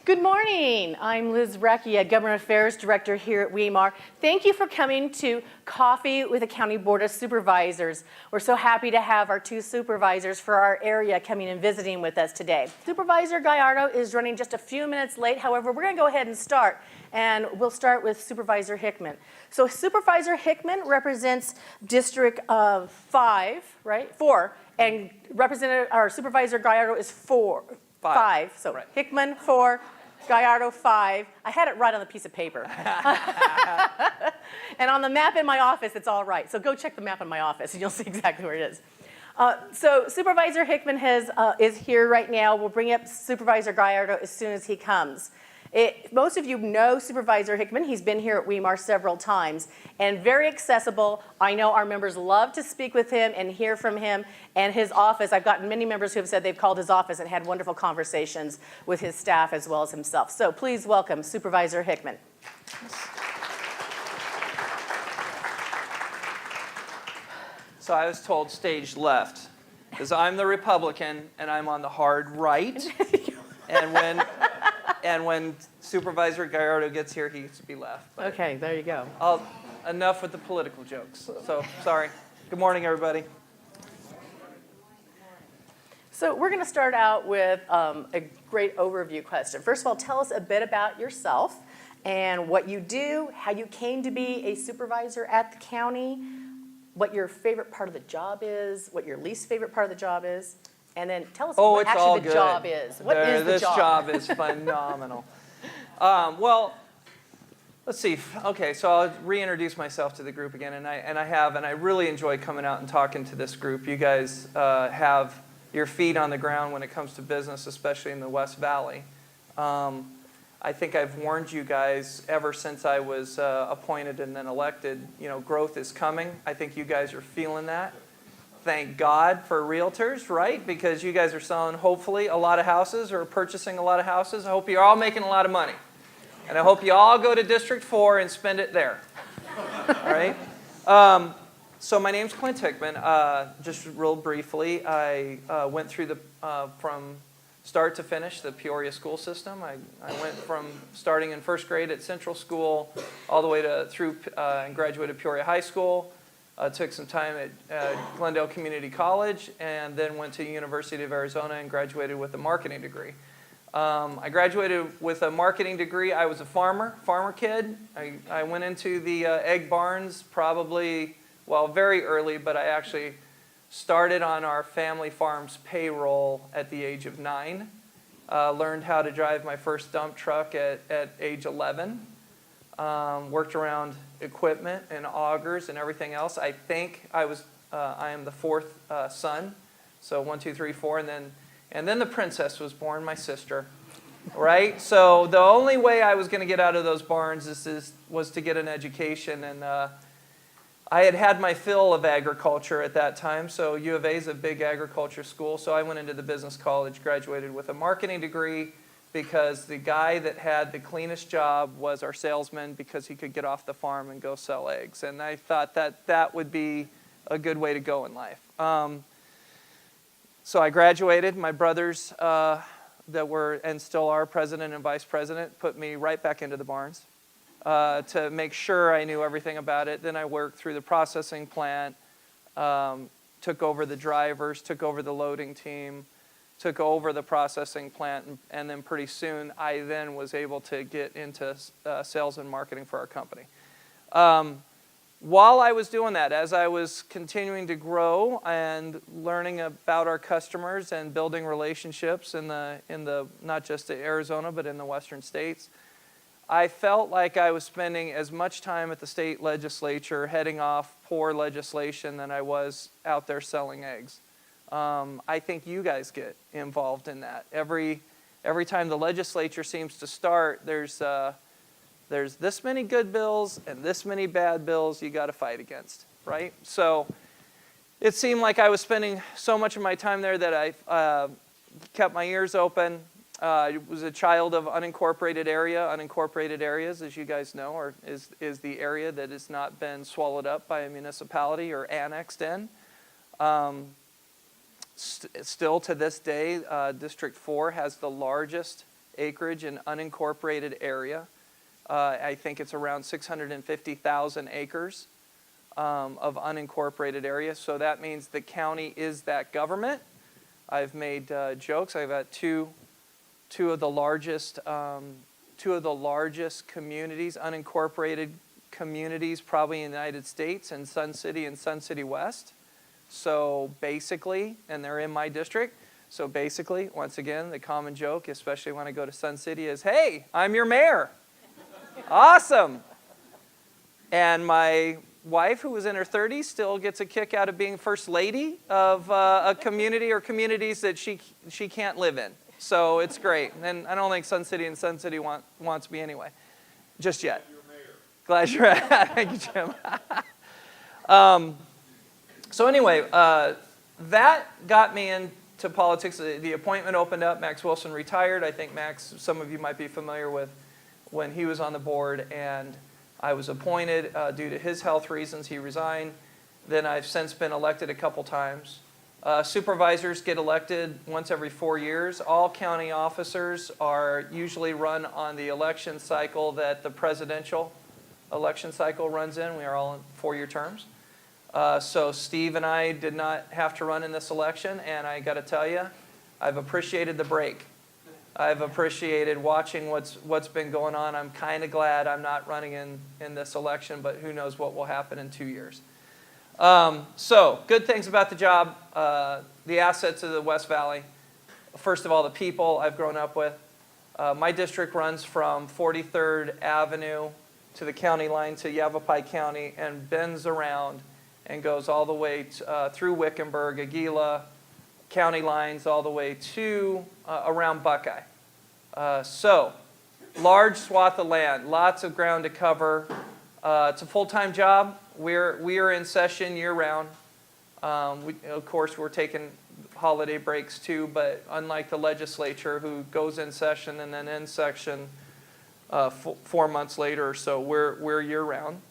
Good morning. I'm Liz Recchia, Government Affairs Director here at WeMAR. Thank you for coming to Coffee with the County Board of Supervisors. We're so happy to have our two supervisors for our area coming and visiting with us today. Supervisor Gallardo is running just a few minutes late. However, we're going to go ahead and start. And we'll start with Supervisor Hickman. So Supervisor Hickman represents District 5, right? 4. And Supervisor Gallardo is 5. So right. Hickman 4, Gallardo 5. I had it right on the piece of paper. And on the map in my office, it's all right. So go check the map in my office and you'll see exactly where it is. So Supervisor Hickman is here right now. We'll bring up Supervisor Gallardo as soon as he comes. Most of you know Supervisor Hickman. He's been here at WeMAR several times and very accessible. I know our members love to speak with him and hear from him and his office. I've gotten many members who have said they've called his office and had wonderful conversations with his staff as well as himself. So please welcome Supervisor Hickman. So I was told stage left because I'm the Republican and I'm on the hard right. And when Supervisor Gallardo gets here, he gets to be left. But okay, there you go. Enough with the political jokes. So, sorry. Good morning, everybody. So we're going to start out with a great overview question. First of all, tell us a bit about yourself and what you do, how you came to be a supervisor at the county, what your favorite part of the job is, what your least favorite part of the job is. And then tell us what actually the job is. What is the job? This job is phenomenal. Well, let's see. Okay, so I'll reintroduce myself to the group again, and I really enjoy coming out and talking to this group. You guys have your feet on the ground when it comes to business, especially in the West Valley. I think I've warned you guys ever since I was appointed and then elected. You know, growth is coming. I think you guys are feeling that. Thank God for realtors, right? Because you guys are selling, hopefully, a lot of houses or purchasing a lot of houses. I hope you're all making a lot of money. And I hope you all go to District 4 and spend it there. All right? So my name's Clint Hickman. Just real briefly, I went through from start to finish the Peoria school system. I went from starting in first grade at Central School all the way through and graduated Peoria High School. Took some time at Glendale Community College and then went to University of Arizona and graduated with a marketing degree. I graduated with a marketing degree. I was a farmer kid. I went into the egg barns probably, well, very early, but I actually started on our family farm's payroll at the age of 9. Learned how to drive my first dump truck at age 11. Worked around equipment and augers and everything else. I think I am the 4th son, so 1, 2, 3, 4, and then the princess was born, my sister, right? So the only way I was going to get out of those barns was to get an education, and I had my fill of agriculture at that time. So U of A is a big agriculture school, so I went into the business college, graduated with a marketing degree, because the guy that had the cleanest job was our salesman because he could get off the farm and go sell eggs. And I thought that would be a good way to go in life. So I graduated. My brothers that were and still are president and vice president put me right back into the barns to make sure I knew everything about it. Then I worked through the processing plant, took over the drivers, took over the loading team, took over the processing plant, and then pretty soon I then was able to get into sales and marketing for our company. While I was doing that, as I was continuing to grow and learning about our customers and building relationships in the not just Arizona but in the western states, I felt like I was spending as much time at the state legislature heading off poor legislation than I was out there selling eggs. I think you guys get involved in that. Every time the legislature seems to start, there's this many good bills and this many bad bills you got to fight against, right? So it seemed like I was spending so much of my time there that I kept my ears open. I was a child of unincorporated area. Unincorporated areas, as you guys know, is the area that has not been swallowed up by a municipality or annexed in. Still to this day, District 4 has the largest acreage in unincorporated area. I think it's around 650,000 acres of unincorporated area. So that means the county is that government. I've made jokes. I've got two of the largest communities, unincorporated communities, probably in the United States, in Sun City and Sun City West. So basically, and they're in my district. So basically, once again, the common joke, especially when I go to Sun City, is, "Hey, I'm your mayor." Awesome. And my wife, who was in her 30s, still gets a kick out of being first lady of a community or communities that she can't live in. So it's great. And I don't think Sun City and Sun City wants me anyway, just yet. Glad you're at. Thank you, Jim. So anyway, that got me into politics. The appointment opened up. Max Wilson retired. I think Max, some of you might be familiar with when he was on the board, and I was appointed due to his health reasons. He resigned. Then I've since been elected a couple times. Supervisors get elected once every 4 years. All county officers are usually run on the election cycle that the presidential election cycle runs in. We are all in 4-year terms. So Steve and I did not have to run in this election, and I got to tell you, I've appreciated the break. I've appreciated watching what's been going on. I'm kind of glad I'm not running in this election, but who knows what will happen in 2 years. So good things about the job, the assets of the West Valley. First of all, the people I've grown up with. My district runs from 43rd Avenue to the county line to Yavapai County and bends around and goes all the way through Wickenburg, Gila, county lines all the way to around Buckeye. So large swath of land, lots of ground to cover. It's a full-time job. We are in session year-round. Of course, we're taking holiday breaks too, but unlike the legislature, who goes in session and then ends session 4 months later or so, we're year-round.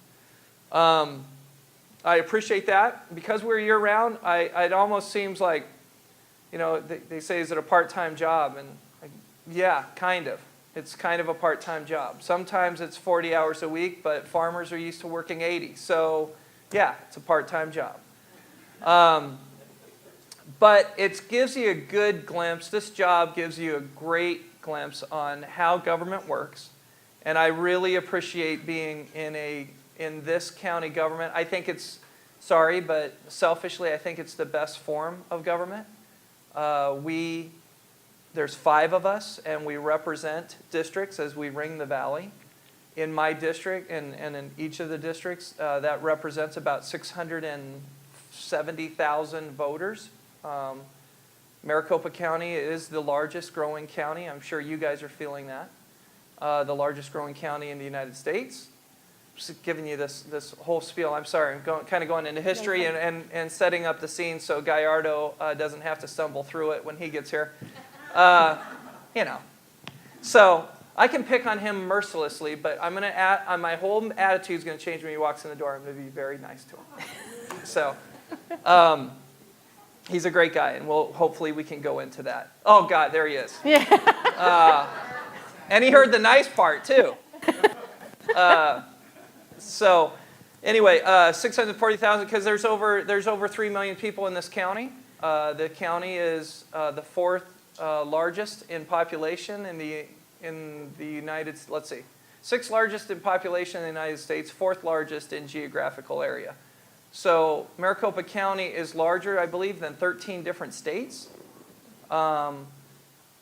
I appreciate that. Because we're year-round, it almost seems like, you know, they say, is it a part-time job? And yeah, kind of. It's kind of a part-time job. Sometimes it's 40 hours a week, but farmers are used to working 80. So yeah, it's a part-time job. But it gives you a good glimpse. This job gives you a great glimpse on how government works. And I really appreciate being in this county government. I think it's, sorry, but selfishly, I think it's the best form of government. There's 5 of us, and we represent districts as we ring the valley. In my district and in each of the districts, that represents about 670,000 voters. Maricopa County is the largest growing county. I'm sure you guys are feeling that. The largest growing county in the United States. Just giving you this whole spiel. I'm sorry, I'm kind of going into history and setting up the scene so Gallardo doesn't have to stumble through it when he gets here. You know, so I can pick on him mercilessly, but I'm going to my whole attitude is going to change when he walks in the door. I'm going to be very nice to him. So he's a great guy, and hopefully we can go into that. Oh God, there he is. Yeah. And he heard the nice part too. So anyway, 640,000 because there's over 3 million people in this county. The county is the 4th largest in population in the United. Let's see, 6th largest in population in the United States, 4th largest in geographical area. So Maricopa County is larger, I believe, than 13 different states.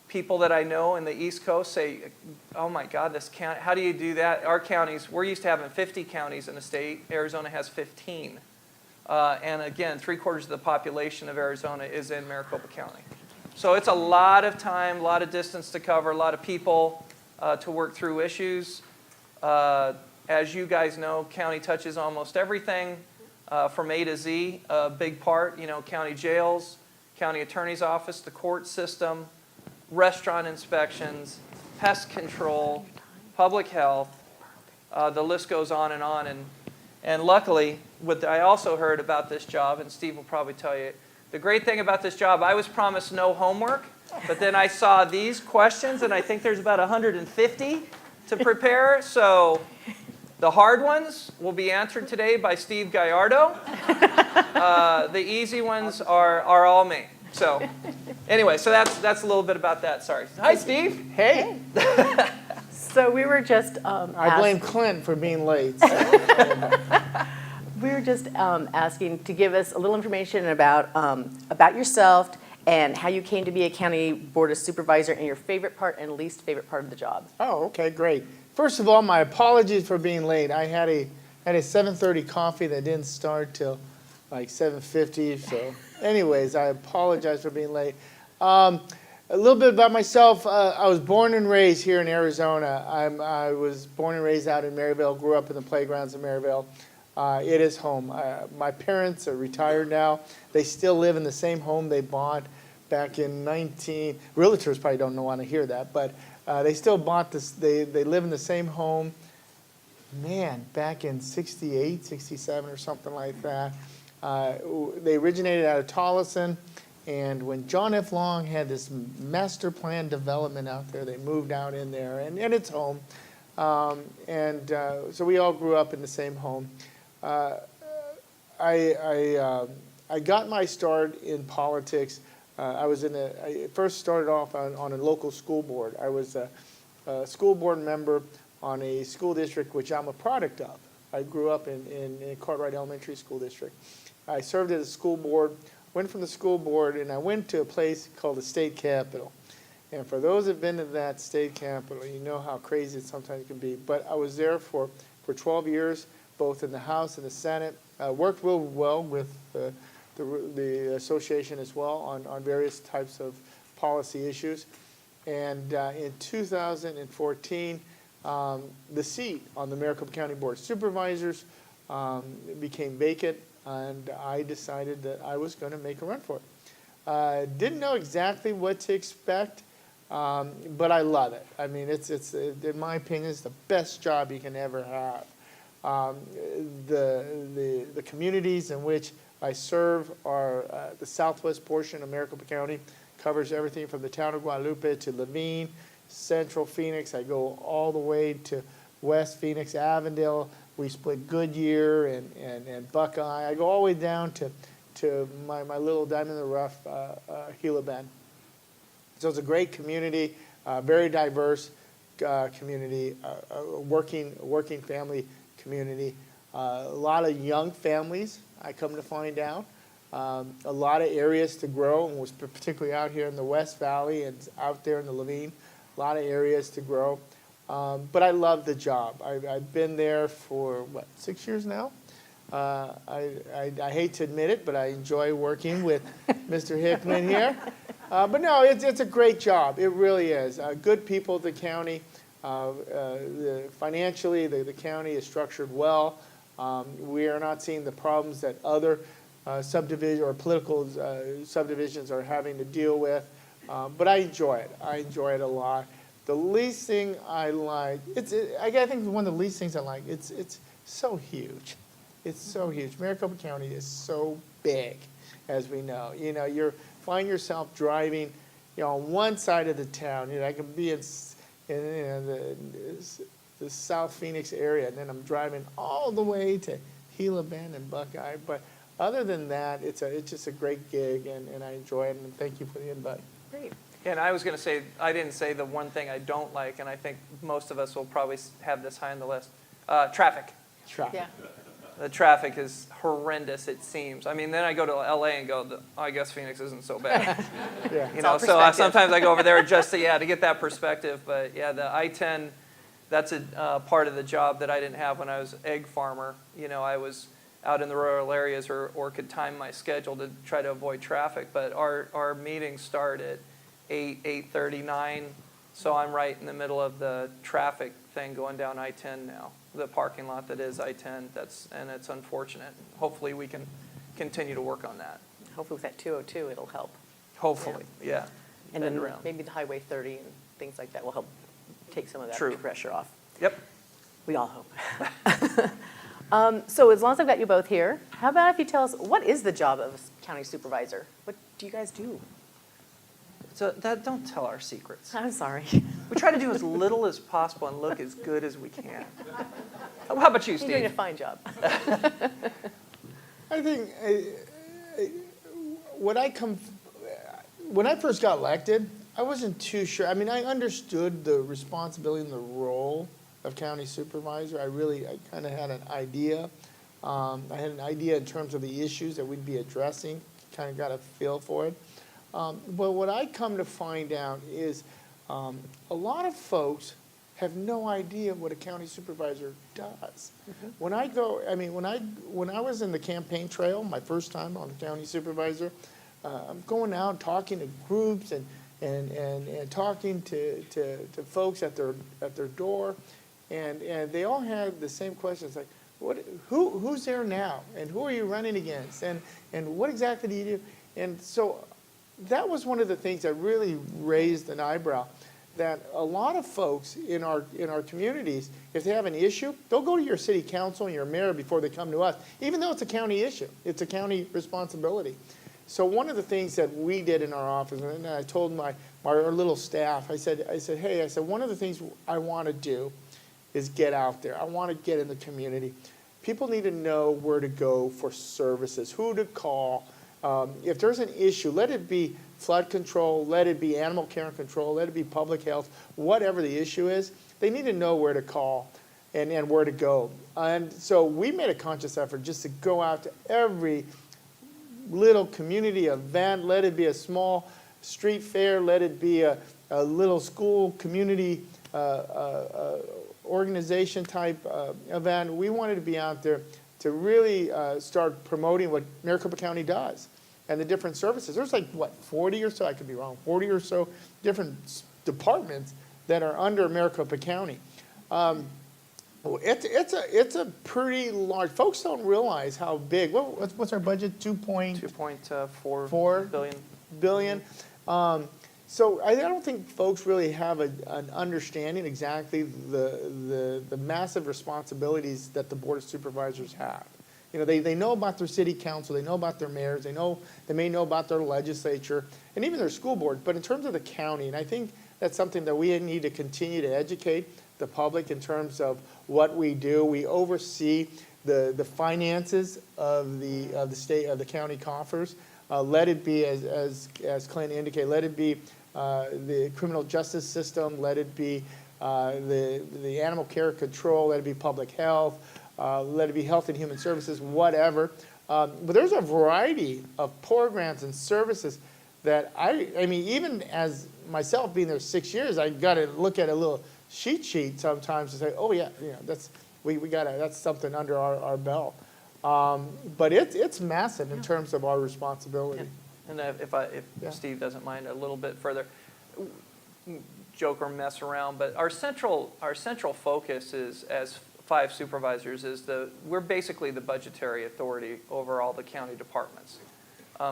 People that I know in the East Coast say, "Oh my God, this county! How do you do that?" Our counties, we're used to having 50 counties in a state. Arizona has 15, and again, 3/4 of the population of Arizona is in Maricopa County. So it's a lot of time, a lot of distance to cover, a lot of people to work through issues. As you guys know, county touches almost everything from A to Z. A big part, you know, county jails, county attorney's office, the court system, restaurant inspections, pest control, public health. The list goes on and on. And luckily, what I also heard about this job, and Steve will probably tell you, the great thing about this job, I was promised no homework, but then I saw these questions, and I think there's about 150 to prepare. So the hard ones will be answered today by Steve Gallardo. The easy ones are all me. So anyway, so that's a little bit about that. Sorry. Hi, Steve. Hey, So we were just I blame Clint for being late. So. we were just asking to give us a little information about yourself and how you came to be a county board of supervisor and your favorite part and least favorite part of the job. Oh, okay, great. First of all, my apologies for being late. I had a 7:30 coffee that didn't start till like 7:50. So, anyways, I apologize for being late. A little bit about myself. I was born and raised here in Arizona. I was born and raised out in Maryvale. Grew up in the playgrounds of Maryvale. It is home. My parents are retired now. They still live in the same home they bought back in realtors probably don't want to hear that, but they still bought this. They live in the same home, man, back in 68, 67 or something like that. They originated out of Tolleson, and when John F. Long had this master plan development out there, they moved out in there, and it's home. So we all grew up in the same home. I got my start in politics. I first started off on a local school board. I was a school board member on a school district which I'm a product of. I grew up in Cartwright Elementary School District. I served as a school board, went from the school board, and I went to a place called the state capitol. And for those that have been to that state capitol, you know how crazy it sometimes can be. But I was there for 12 years, both in the House and the Senate. Worked real well with the association as well on various types of policy issues. And in 2014, the seat on the Maricopa County Board of Supervisors became vacant, and I decided that I was going to make a run for it. Didn't know exactly what to expect, but I love it. I mean, it's in my opinion, it's the best job you can ever have. The communities in which I serve are the southwest portion of Maricopa County, covers everything from the town of Guadalupe to Levine, central Phoenix. I go all the way to west Phoenix, Avondale. We split Goodyear and Buckeye. I go all the way down to my little diamond in the rough, Gila Bend. So it's a great community, very diverse community, working family community. A lot of young families, I come to find out. A lot of areas to grow, and was particularly out here in the West Valley and out there in the Levine. A lot of areas to grow. But I love the job. I've been there for, 6 years now? I hate to admit it, but I enjoy working with Mr. Hickman here. But no, it's a great job. It really is. Good people at the county. Financially, the county is structured well. We are not seeing the problems that other subdivision or political subdivisions are having to deal with. But I enjoy it. I enjoy it a lot. The least thing I like, I think one of the least things I like, it's so huge. It's so huge. Maricopa County is so big, as we know. You know, you find yourself driving, on one side of the town. I can be in the South Phoenix area, and then I'm driving all the way to Gila Bend and Buckeye. But other than that, it's just a great gig, and I enjoy it. And thank you for the invite. Great. And I was going to say, I didn't say the one thing I don't like, and I think most of us will probably have this high on the list. Traffic. Traffic. Yeah. The traffic is horrendous, it seems. I mean, then I go to LA and go, I guess Phoenix isn't so bad. Yeah. So sometimes I go over there just to get that perspective. But yeah, the I-10, that's a part of the job that I didn't have when I was egg farmer. I was out in the rural areas or could time my schedule to try to avoid traffic. But our meetings start at 8:39, so I'm right in the middle of the traffic thing going down I-10 now, the parking lot that is I-10. And it's unfortunate. Hopefully we can continue to work on that. Hopefully with that 202, it'll help. Hopefully, yeah. And Bend then around. maybe the Highway 30 and things like that will help take some of that True. pressure off. Yep. We all hope. So as long as I've got you both here, how about if you tell us, what is the job of a county supervisor? What do you guys do? So don't tell our secrets. I'm sorry. We try to do as little as possible and look as good as we can. How about you, You're doing a Steve? fine job. I think when I first got elected, I wasn't too sure. I mean, I understood the responsibility and the role of county supervisor. I kind of had an idea. I had an idea in terms of the issues that we'd be addressing, kind of got a feel for it. But what I come to find out is a lot of folks have no idea what a county supervisor does. When I was in the campaign trail, my first time on the county supervisor, I'm going out talking to groups and talking to folks at their door, and they all had the same questions like, who's there now, and who are you running against, and what exactly do you do? And so that was one of the things that really raised an eyebrow, that a lot of folks in our communities, if they have an issue, they'll go to your city council and your mayor before they come to us, even though it's a county issue. It's a county responsibility. So one of the things that we did in our office, and I told our little staff, I said, hey, one of the things I want to do is get out there. I want to get in the community. People need to know where to go for services, who to call. If there's an issue, let it be flood control, let it be animal care and control, let it be public health, whatever the issue is, they need to know where to call and where to go. And so we made a conscious effort just to go out to every little community event, let it be a small street fair, let it be a little school community organization type event. We wanted to be out there to really start promoting what Maricopa County does and the different services. There's like, 40 or so, I could be wrong, 40 or so different departments that are under Maricopa County. It's a pretty large, folks don't realize how big, what's our budget, 2.4 billion. So I don't think folks really have an understanding exactly the massive responsibilities that the Board of Supervisors have. You know, they know about their city council, they know about their mayors, they may know about their legislature, and even their school board. But in terms of the county, and I think that's something that we need to continue to educate the public in terms of what we do. We oversee the finances of the state, of the county coffers. Let it be, as Clint indicated, let it be the criminal justice system, let it be the animal care control, let it be public health, let it be health and human services, whatever. But there's a variety of programs and services that I mean, even as myself being there 6 years, I got to look at a little cheat sheet sometimes to say, oh yeah, that's that's something under our belt. But it's massive in terms of our responsibility. And if Steve doesn't mind a little bit further, joke or mess around, but our central focus is, as 5 supervisors, we're basically the budgetary authority over all the county departments.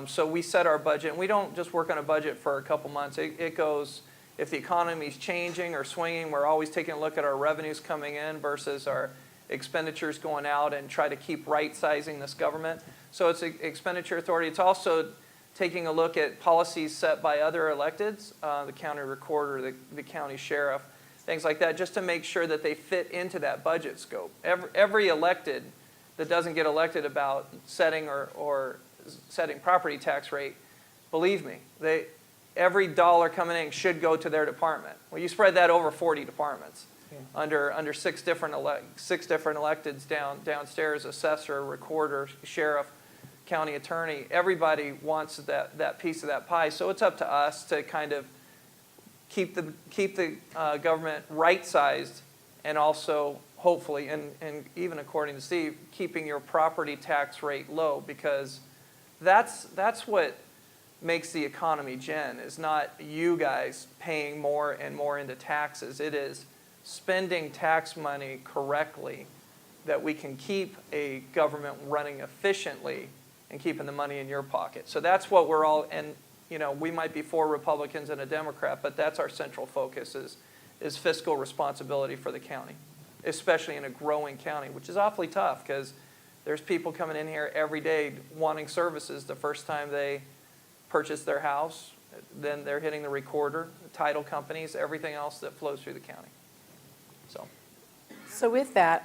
So we set our budget, and we don't just work on a budget for a couple months. It goes, if the economy's changing or swinging, we're always taking a look at our revenues coming in versus our expenditures going out, and try to keep right-sizing this government. So it's an expenditure authority. It's also taking a look at policies set by other electeds, the county recorder, the county sheriff, things like that, just to make sure that they fit into that budget scope. Every elected that doesn't get elected about setting or setting property tax rate, believe me, every dollar coming in should go to their department. Well, you spread that over 40 departments. Under 6 different electeds downstairs, assessor, recorder, sheriff, county attorney. Everybody wants that piece of that pie. So it's up to us to kind of keep the government right-sized, and also hopefully, and even according to Steve, keeping your property tax rate low, because that's what makes the economy gen, is not you guys paying more and more into taxes. It is spending tax money correctly, that we can keep a government running efficiently and keeping the money in your pocket. So that's what we're all, and we might be 4 Republicans and a Democrat, but that's our central focus is fiscal responsibility for the county. especially in a growing county, which is awfully tough because there's people coming in here every day wanting services the first time they purchase their house. Then they're hitting the recorder, the title companies, everything else that flows through the county. So with that,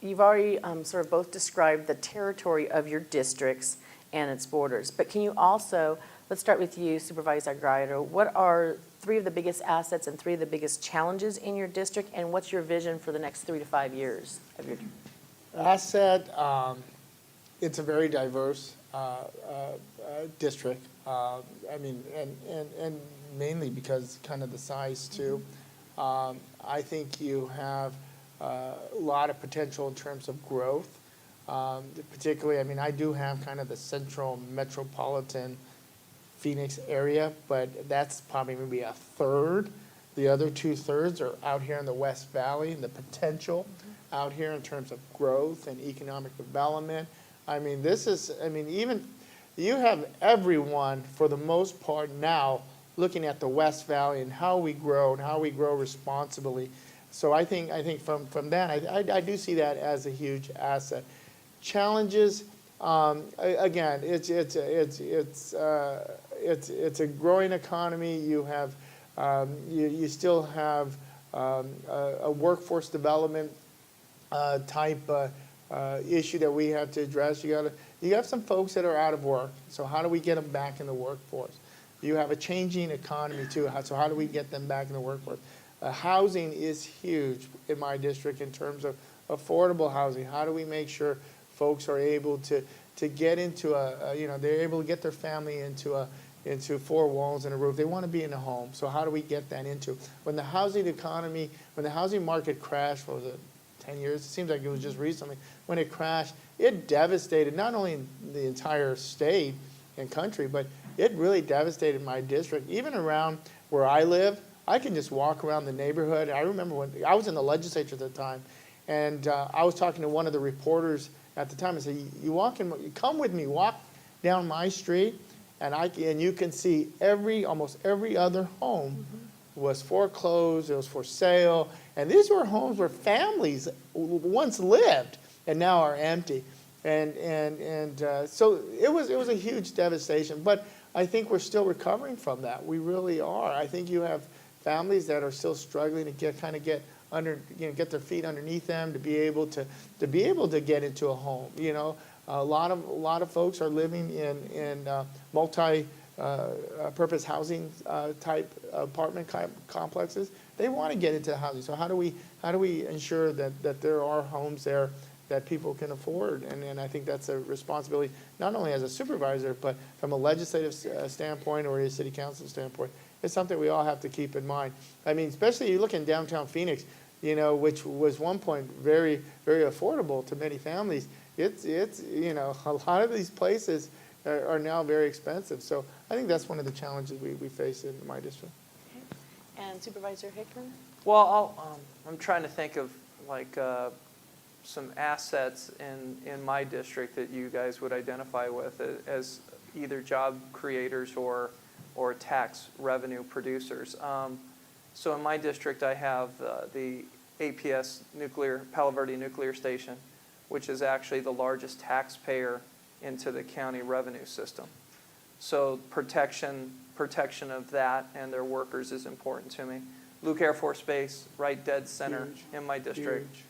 you've already sort of both described the territory of your districts and its borders. But can you also, let's start with you, Supervisor Gallardo. What are 3 of the biggest assets and 3 of the biggest challenges in your district, and what's your vision for the next 3 to 5 years of your? Asset, it's a very diverse district. I mean, and mainly because kind of the size too. I think you have a lot of potential in terms of growth. Particularly, I mean, I do have kind of the central metropolitan Phoenix area, but that's probably maybe a third. The other 2/3 are out here in the West Valley, and the potential out here in terms of growth and economic development. I mean, even you have everyone for the most part now looking at the West Valley and how we grow and how we grow responsibly. So I think from that, I do see that as a huge asset. Challenges, again, it's a growing economy. You have you still have a workforce development type issue that we have to address. You have some folks that are out of work. So how do we get them back in the workforce? You have a changing economy too. So how do we get them back in the workforce? Housing is huge in my district in terms of affordable housing. How do we make sure folks are able to get into they're able to get their family into 4 walls and a roof. They want to be in a home. So how do we get that into? When the housing market crashed, what was it, 10 years? It seems like it was just recently. When it crashed, it devastated not only the entire state and country, but it really devastated my district. Even around where I live, I can just walk around the neighborhood. I remember when I was in the legislature at the time, and I was talking to one of the reporters at the time. I said, you come with me, walk down my street, and you can see almost every other home was foreclosed, it was for sale, and these were homes where families once lived and now are empty. So it was a huge devastation, but I think we're still recovering from that. We really are. I think you have families that are still struggling to get their feet underneath them, to be able to get into a home. You know, a lot of folks are living in multi-purpose housing type apartment complexes. They want to get into housing. So how do we ensure that there are homes there that people can afford? And I think that's a responsibility not only as a supervisor, but from a legislative standpoint or a city council standpoint. It's something we all have to keep in mind. I mean, especially you look in downtown Phoenix, you know, which was one point very, very affordable to many families. It's you know, a lot of these places are now very expensive. So I think that's one of the challenges we face in my district. And Supervisor Hickman? Well, I'm trying to think of like some assets in my district that you guys would identify with as either job creators or tax revenue producers. So in my district, I have the APS Palo Verde Nuclear Station, which is actually the largest taxpayer into the county revenue system. So protection of that and their workers is important to me. Luke Air Force Base, right dead center in my district. Huge.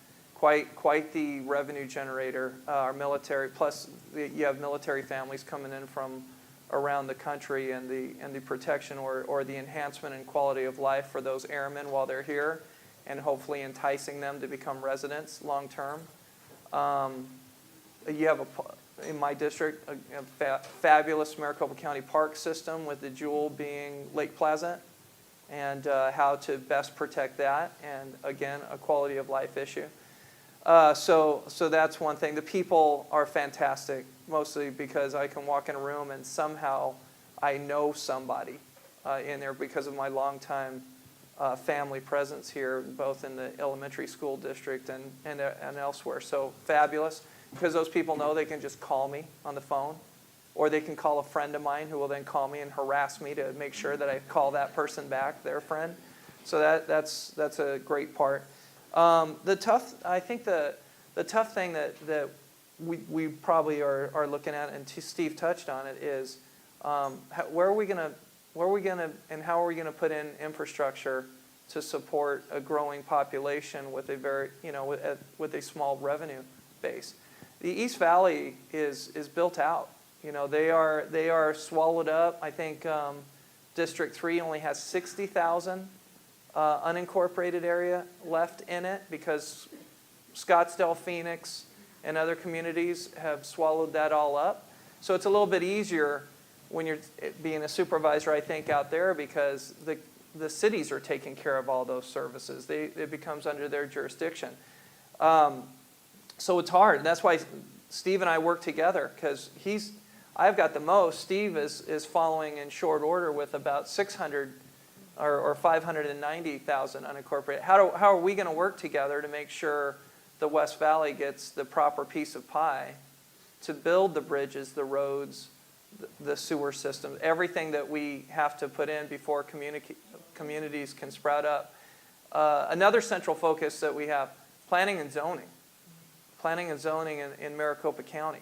Quite the revenue generator. Our military, plus you have military families coming in from around the country, and the protection or the enhancement in quality of life for those airmen while they're here, and hopefully enticing them to become residents long term. You have in my district a fabulous Maricopa County Park system, with the jewel being Lake Pleasant, and how to best protect that, and again, a quality of life issue. So that's one thing. The people are fantastic, mostly because I can walk in a room and somehow I know somebody in there because of my longtime family presence here, both in the elementary school district and elsewhere. So fabulous, because those people know they can just call me on the phone, or they can call a friend of mine who will then call me and harass me to make sure that I call that person back, their friend. So that's a great part. I think the tough thing that we probably are looking at, and Steve touched on it, is where are we gonna and how are we gonna put in infrastructure to support a growing population with a very, with a small revenue base. The East Valley is built out. They are swallowed up. I think District 3 only has 60,000 unincorporated area left in it because Scottsdale, Phoenix, and other communities have swallowed that all up. So it's a little bit easier when you're being a supervisor, I think, out there, because the cities are taking care of all those services. It becomes under their jurisdiction. So it's hard. That's why Steve and I work together, because I've got the most. Steve is following in short order with about 600 or 590,000 unincorporated. How are we going to work together to make sure the West Valley gets the proper piece of pie to build the bridges, the roads, the sewer system, everything that we have to put in before communities can sprout up. Another central focus that we have, planning and zoning. Planning and zoning in Maricopa County.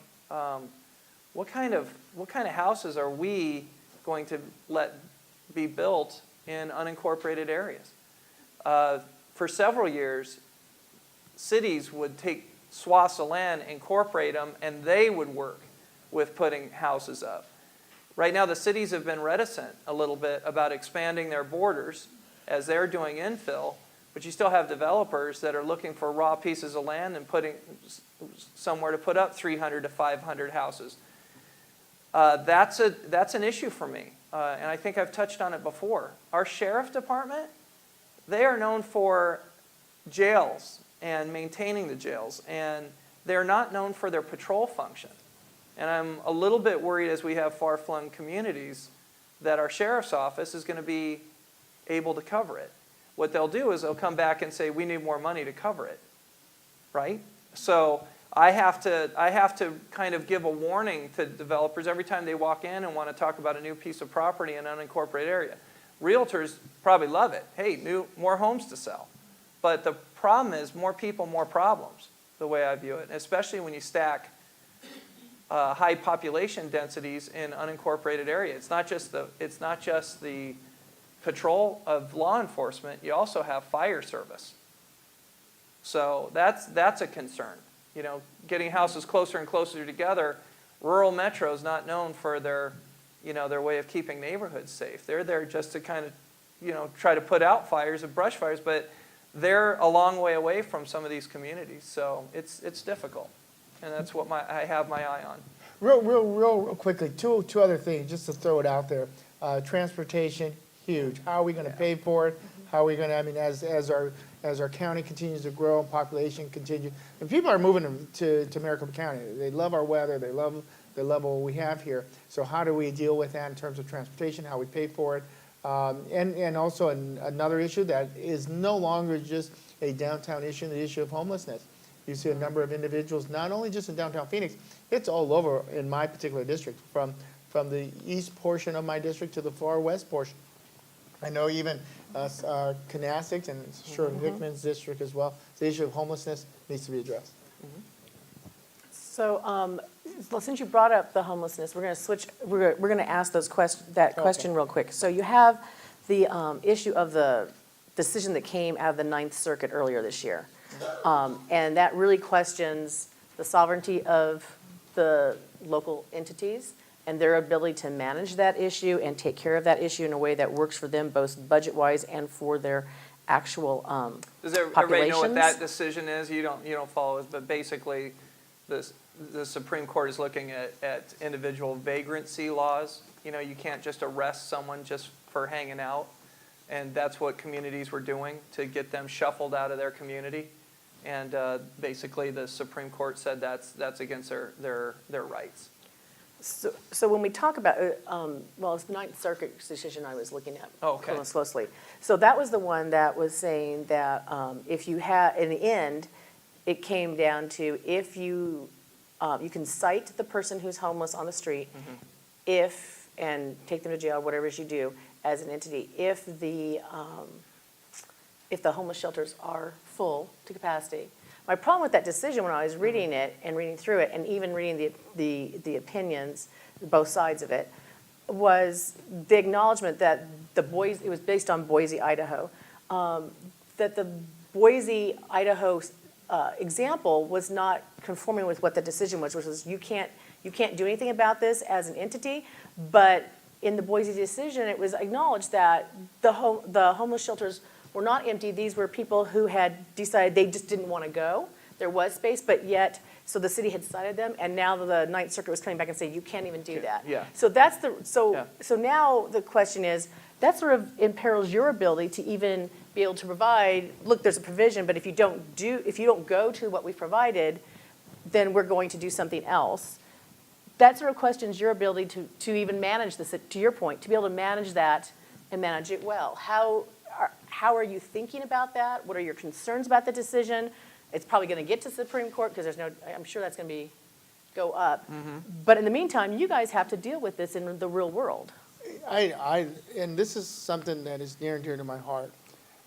What kind of houses are we going to let be built in unincorporated areas? For several years, cities would take swaths of land, incorporate them, and they would work with putting houses up. Right now, the cities have been reticent a little bit about expanding their borders as they're doing infill, but you still have developers that are looking for raw pieces of land and putting somewhere to put up 300 to 500 houses. That's an issue for me, and I think I've touched on it before. Our sheriff department, they are known for jails and maintaining the jails, and they're not known for their patrol function. And I'm a little bit worried, as we have far-flung communities, that our sheriff's office is going to be able to cover it. What they'll do is they'll come back and say, we need more money to cover it, right? So I have to kind of give a warning to developers every time they walk in and want to talk about a new piece of property in an unincorporated area. Realtors probably love it. Hey, more homes to sell. But the problem is more people, more problems, the way I view it, especially when you stack high population densities in unincorporated areas. It's not just the patrol of law enforcement. You also have fire service. So that's a concern. Getting houses closer and closer together. Rural metro is not known for their way of keeping neighborhoods safe. They're there just to kind of try to put out fires and brush fires, but they're a long way away from some of these communities. So it's difficult. And that's what I have my eye on. Real quickly, two other things, just to throw it out there. Transportation, huge. How are we going to pay for it? How are we going to, as our county continues to grow and population continues, and people are moving to Maricopa County. They love our weather. They love what we have here. So how do we deal with that in terms of transportation, how we pay for it? And also another issue that is no longer just a downtown issue, the issue of homelessness. You see a number of individuals, not only just in downtown Phoenix, it's all over in my particular district, from the east portion of my district to the far west portion. I know even Canastic's and sure Hickman's district as well, the issue of homelessness needs to be addressed. So well, since you brought up the homelessness, we're going to switch. We're going to ask that question real quick. So you have the issue of the decision that came out of the Ninth Circuit earlier this year. And that really questions the sovereignty of the local entities and their ability to manage that issue and take care of that issue in a way that works for them, both budget-wise and for their actual Does everybody know what that decision is? You don't follow it, but basically, the Supreme Court is looking at individual vagrancy laws. You can't just arrest someone just for hanging out, and that's what communities were doing to get them shuffled out of their community. And basically, the Supreme Court said that's against their rights. So when we talk about, it's the Ninth Circuit's decision I was looking at most closely. So that was the one that was saying that if you had, in the end, it came down to if you can cite the person who's homeless on the street, and take them to jail, whatever it is you do as an entity, if the homeless shelters are full to capacity. My problem with that decision when I was reading it and reading through it and even reading the opinions, both sides of it, was the acknowledgement that it was based on Boise, Idaho, that the Boise, Idaho example was not conforming with what the decision was, which was you can't do anything about this as an entity, but in the Boise decision, it was acknowledged that the homeless shelters were not empty. These were people who had decided they just didn't want to go. There was space, but yet, so the city had cited them, and now the Ninth Circuit was coming back and saying, you can't even do that. Yeah. So that's Yeah. so now the question is, that sort of imperils your ability to even be able to provide, look, there's a provision, but if you don't go to what we provided, then we're going to do something else. That sort of questions your ability to even manage this, to your point, to be able to manage that and manage it well. How are you thinking about that? What are your concerns about the decision? It's probably going to get to the Supreme Court because I'm sure that's going to go up. But in the meantime, you guys have to deal with this in the real world. And this is something that is near and dear to my heart.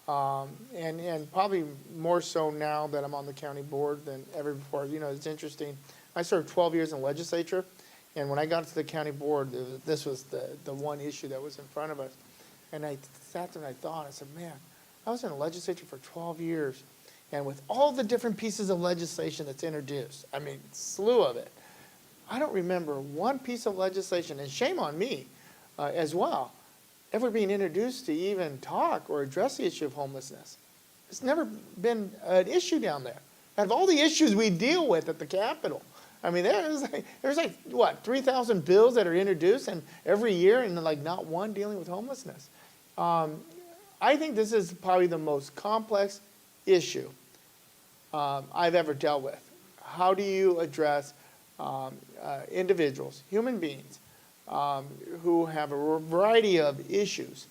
And probably more so now that I'm on the county board than ever before. You know, it's interesting. I served 12 years in the legislature, and when I got to the county board, this was the one issue that was in front of us. And I sat there and I thought, I said, man, I was in the legislature for 12 years, and with all the different pieces of legislation that's introduced, I mean, slew of it, I don't remember one piece of legislation, and shame on me as well, ever being introduced to even talk or address the issue of homelessness. It's never been an issue down there. Out of all the issues we deal with at the Capitol, I mean, there's like what, 3,000 bills that are introduced and every year, and like not one dealing with homelessness. I think this is probably the most complex issue I've ever dealt with. How do you address individuals, human beings, who have a variety of issues,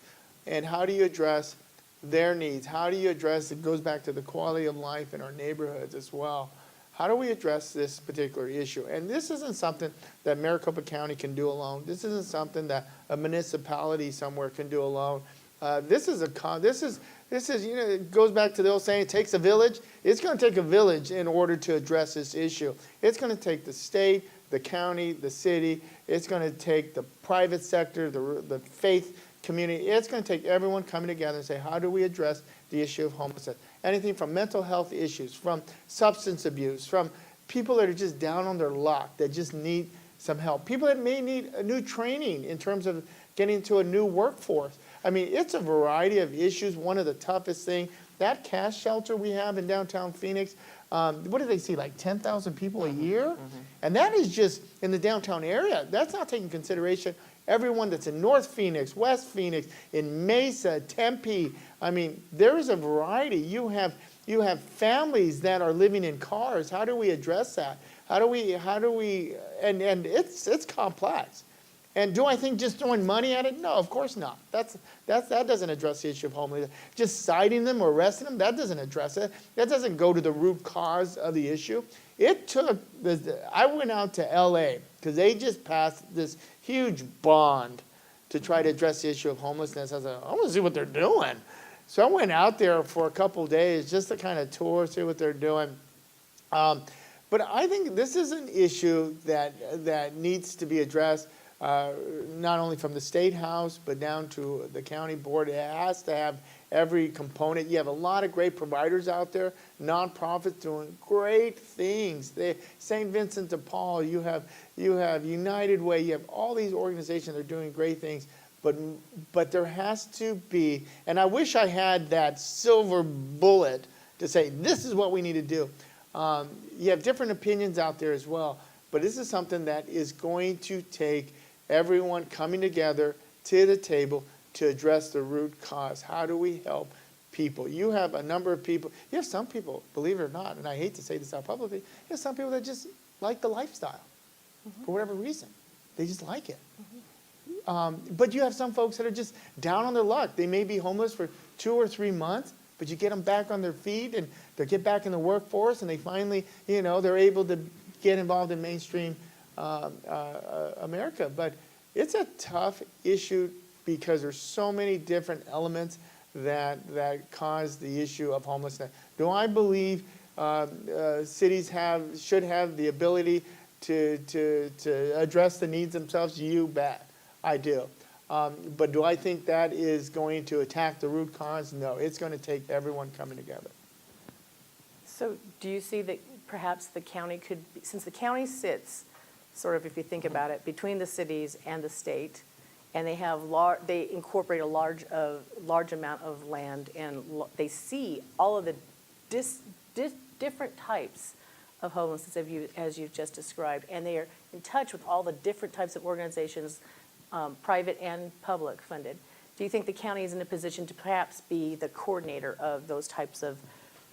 and how do you address their needs? How do you address, it goes back to the quality of life in our neighborhoods as well. How do we address this particular issue? And this isn't something that Maricopa County can do alone. This isn't something that a municipality somewhere can do alone. This is, you know, it goes back to the old saying, it takes a village. It's going to take a village in order to address this issue. It's going to take the state, the county, the city. It's going to take the private sector, the faith community. It's going to take everyone coming together and say, how do we address the issue of homelessness? Anything from mental health issues, from substance abuse, from people that are just down on their luck, that just need some help. People that may need a new training in terms of getting into a new workforce. I mean, it's a variety of issues. One of the toughest things, that cash shelter we have in downtown Phoenix, what do they see, like 10,000 people a year? And that is just in the downtown area. That's not taking consideration everyone that's in North Phoenix, West Phoenix, in Mesa, Tempe. I mean, there is a variety. You have families that are living in cars. How do we address that? How do we, and it's complex. And do I think just throwing money at it? No, of course not. That doesn't address the issue of homelessness. Just citing them or arresting them, that doesn't address it. That doesn't go to the root cause of the issue. I went out to LA because they just passed this huge bond to try to address the issue of homelessness. I said, I want to see what they're doing. So I went out there for a couple of days just to kind of tour, see what they're doing. But I think this is an issue that needs to be addressed. Not only from the State House, but down to the county board. It has to have every component. You have a lot of great providers out there, nonprofits doing great things. St. Vincent de Paul, you have United Way, you have all these organizations that are doing great things. But there has to be, and I wish I had that silver bullet to say, this is what we need to do. You have different opinions out there as well, but this is something that is going to take everyone coming together to the table to address the root cause. How do we help people? You have a number of people. You have some people, believe it or not, and I hate to say this out publicly, you have some people that just like the lifestyle for whatever reason. They just like it. But you have some folks that are just down on their luck. They may be homeless for 2 or 3 months, but you get them back on their feet and they get back in the workforce and they finally, they're able to get involved in mainstream America. But it's a tough issue because there's so many different elements that cause the issue of homelessness. Do I believe cities should have the ability to address the needs themselves? You bet, I do. But do I think that is going to attack the root cause? No, it's going to take everyone coming together. So do you see that perhaps the county could, since the county sits, sort of if you think about it, between the cities and the state, and they have they incorporate a large amount of land, and they see all of the different types of homelessness as you've just described, and they are in touch with all the different types of organizations, private and public funded. Do you think the county is in a position to perhaps be the coordinator of those types of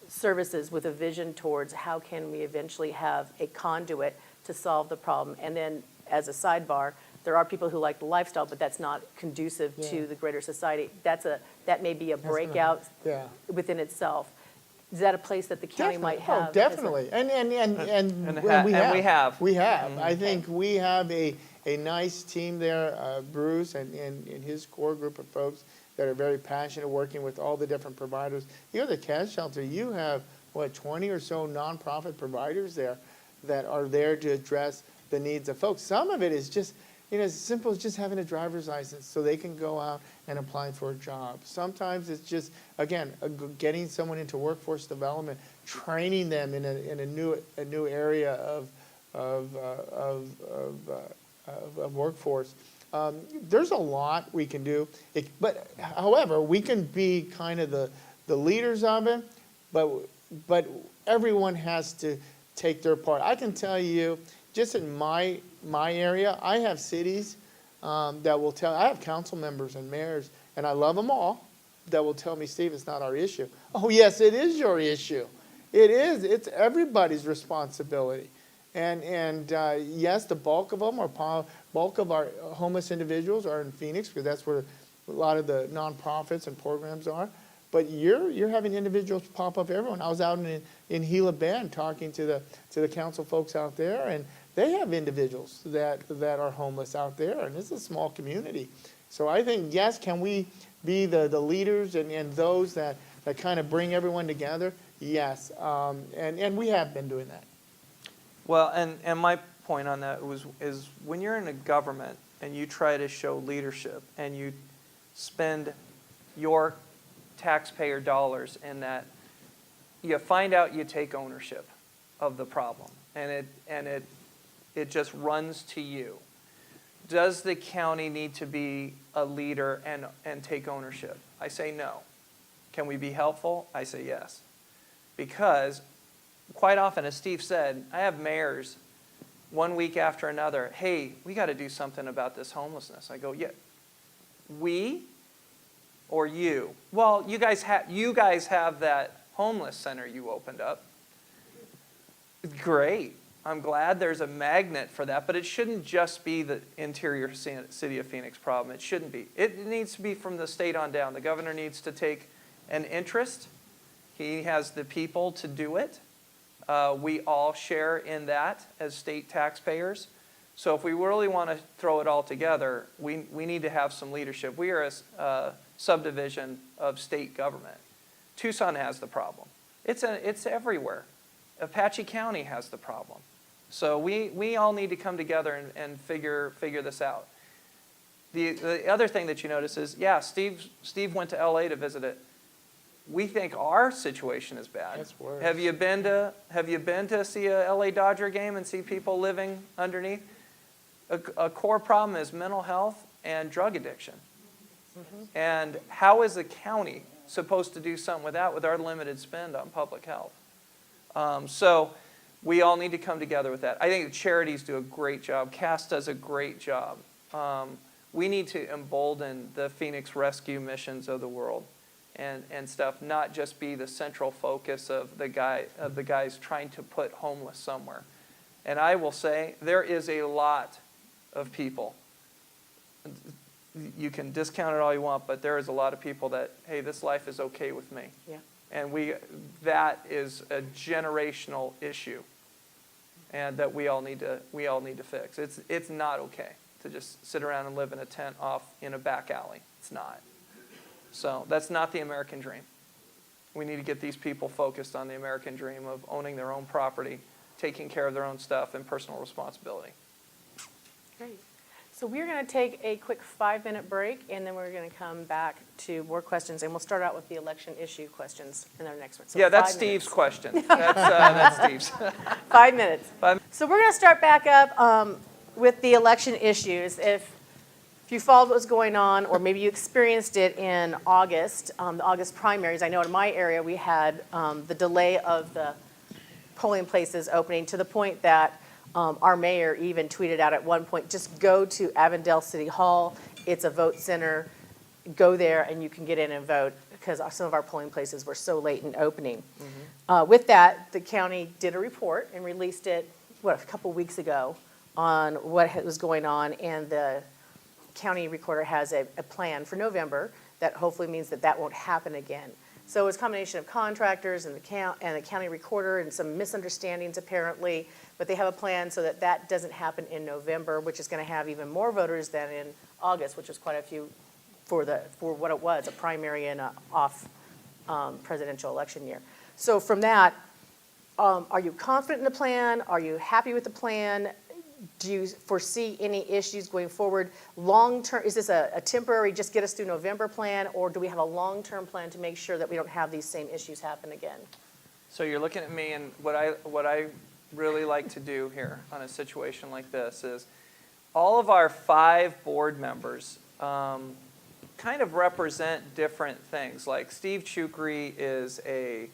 services with a vision towards how can we eventually have a conduit to solve the problem? And then as a sidebar, there are people who like the lifestyle, but that's not conducive to the greater society. That may be a breakout within itself. Is that a place that the county might have? Oh, definitely. And we have. We have. I think we have a nice team there, Bruce and his core group of folks that are very passionate working with all the different providers. You know, the cash shelter, you have, 20 or so nonprofit providers there that are there to address the needs of folks. Some of it is just, as simple as just having a driver's license so they can go out and apply for a job. Sometimes it's just, again, getting someone into workforce development, training them in a new area of workforce. There's a lot we can do, but however, we can be kind of the leaders of it, but everyone has to take their part. I can tell you, just in my area, I have cities that will tell, I have council members and mayors, and I love them all, that will tell me, Steve, it's not our issue. Oh, yes, it is your issue. It is. It's everybody's responsibility. And yes, the bulk of them, bulk of our homeless individuals are in Phoenix, because that's where a lot of the nonprofits and programs are. But you're having individuals pop up everyone. I was out in Gila Bend talking to the council folks out there, and they have individuals that are homeless out there, and it's a small community. So I think, yes, can we be the leaders and those that kind of bring everyone together? Yes, and we have been doing that. Well, and my point on that is when you're in a government and you try to show leadership and you spend your taxpayer dollars in that, you find out you take ownership of the problem, and it just runs to you. Does the county need to be a leader and take ownership? I say no. Can we be helpful? I say yes. Because quite often, as Steve said, I have mayors 1 week after another, hey, we got to do something about this homelessness. I go, yeah, we or you? Well, you guys have that homeless center you opened up. Great. I'm glad there's a magnet for that, but it shouldn't just be the interior city of Phoenix problem. It shouldn't be. It needs to be from the state on down. The governor needs to take an interest. He has the people to do it. We all share in that as state taxpayers. So if we really want to throw it all together, we need to have some leadership. We are a subdivision of state government. Tucson has the problem. It's everywhere. Apache County has the problem. So we all need to come together and figure this out. The other thing that you notice is, yeah, Steve went to LA to visit it. We think our situation is bad. That's worse. Have you been to see a LA Dodger game and see people living underneath? A core problem is mental health and drug addiction. Mm-hmm. And how is the county supposed to do something with that with our limited spend on public health? So we all need to come together with that. I think the charities do a great job. CAST does a great job. We need to embolden the Phoenix rescue missions of the world and stuff, not just be the central focus of the guys trying to put homeless somewhere. And I will say there is a lot of people. You can discount it all you want, but there is a lot of people that, hey, this life is okay with me. Yeah. And that is a generational issue, and that we all need to fix. It's not okay to just sit around and live in a tent off in a back alley. It's not. So that's not the American dream. We need to get these people focused on the American dream of owning their own property, taking care of their own stuff, and personal responsibility. Great. So we're going to take a quick 5-minute break, and then we're going to come back to more questions, and we'll start out with the election issue questions in our next one. So Yeah, that's 5 minutes. Steve's question. That's Steve's. 5 minutes. 5 So we're going to start back up with the election issues. If you followed what was going on, or maybe you experienced it in August, the August primaries, I know in my area we had the delay of the polling places opening to the point that our mayor even tweeted out at one point, just go to Avondale City Hall. It's a vote center. Go there and you can get in and vote, because some of our polling places were so late in opening. With that, the county did a report and released it, a couple weeks ago on what was going on, and the county recorder has a plan for November that hopefully means that that won't happen again. So it's a combination of contractors and the county recorder and some misunderstandings apparently, but they have a plan so that that doesn't happen in November, which is going to have even more voters than in August, which was quite a few for what it was, a primary and a off presidential election year. So from that, are you confident in the plan? Are you happy with the plan? Do you foresee any issues going forward? Long-term, is this a temporary, just get us through November plan, or do we have a long-term plan to make sure that we don't have these same issues happen again? So you're looking at me, and what I really like to do here on a situation like this is all of our 5 board members kind of represent different things. Like Steve Chukri is the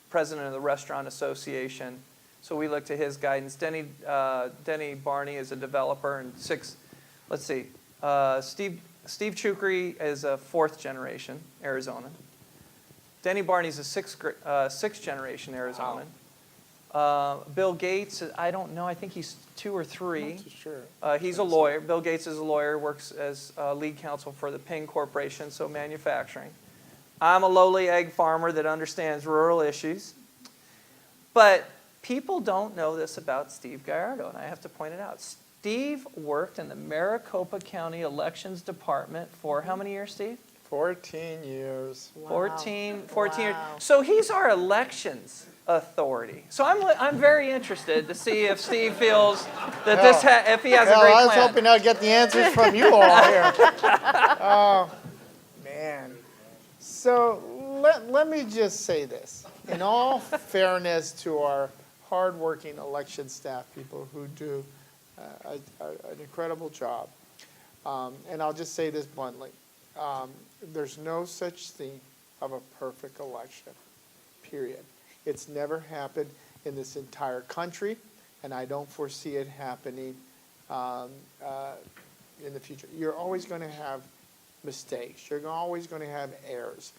president of the Restaurant Association. So we look to his guidance. Denny Barney is a developer, and Steve Chukri is a 4th generation Arizonan. Denny Barney's a 6th generation Arizonan. Wow. Bill Gates, I don't know, I think he's 2 or 3. I'm not too sure. He's a lawyer. Bill Gates is a lawyer, works as lead counsel for the Ping Corporation, so manufacturing. I'm a lowly egg farmer that understands rural issues. But people don't know this about Steve Gallardo, and I have to point it out. Steve worked in the Maricopa County Elections Department for how many years, Steve? 14 years. Wow. 14 years. Wow. So he's our elections authority. So I'm very interested to see if Steve feels that if he has a great I was plan. hoping I'd get the answers from you all here. Oh, man. So let me just say this. In all fairness to our hardworking election staff people who do an incredible job, and I'll just say this bluntly, there's no such thing of a perfect election, period. It's never happened in this entire country, and I don't foresee it happening in the future. You're always going to have mistakes. You're always going to have errors.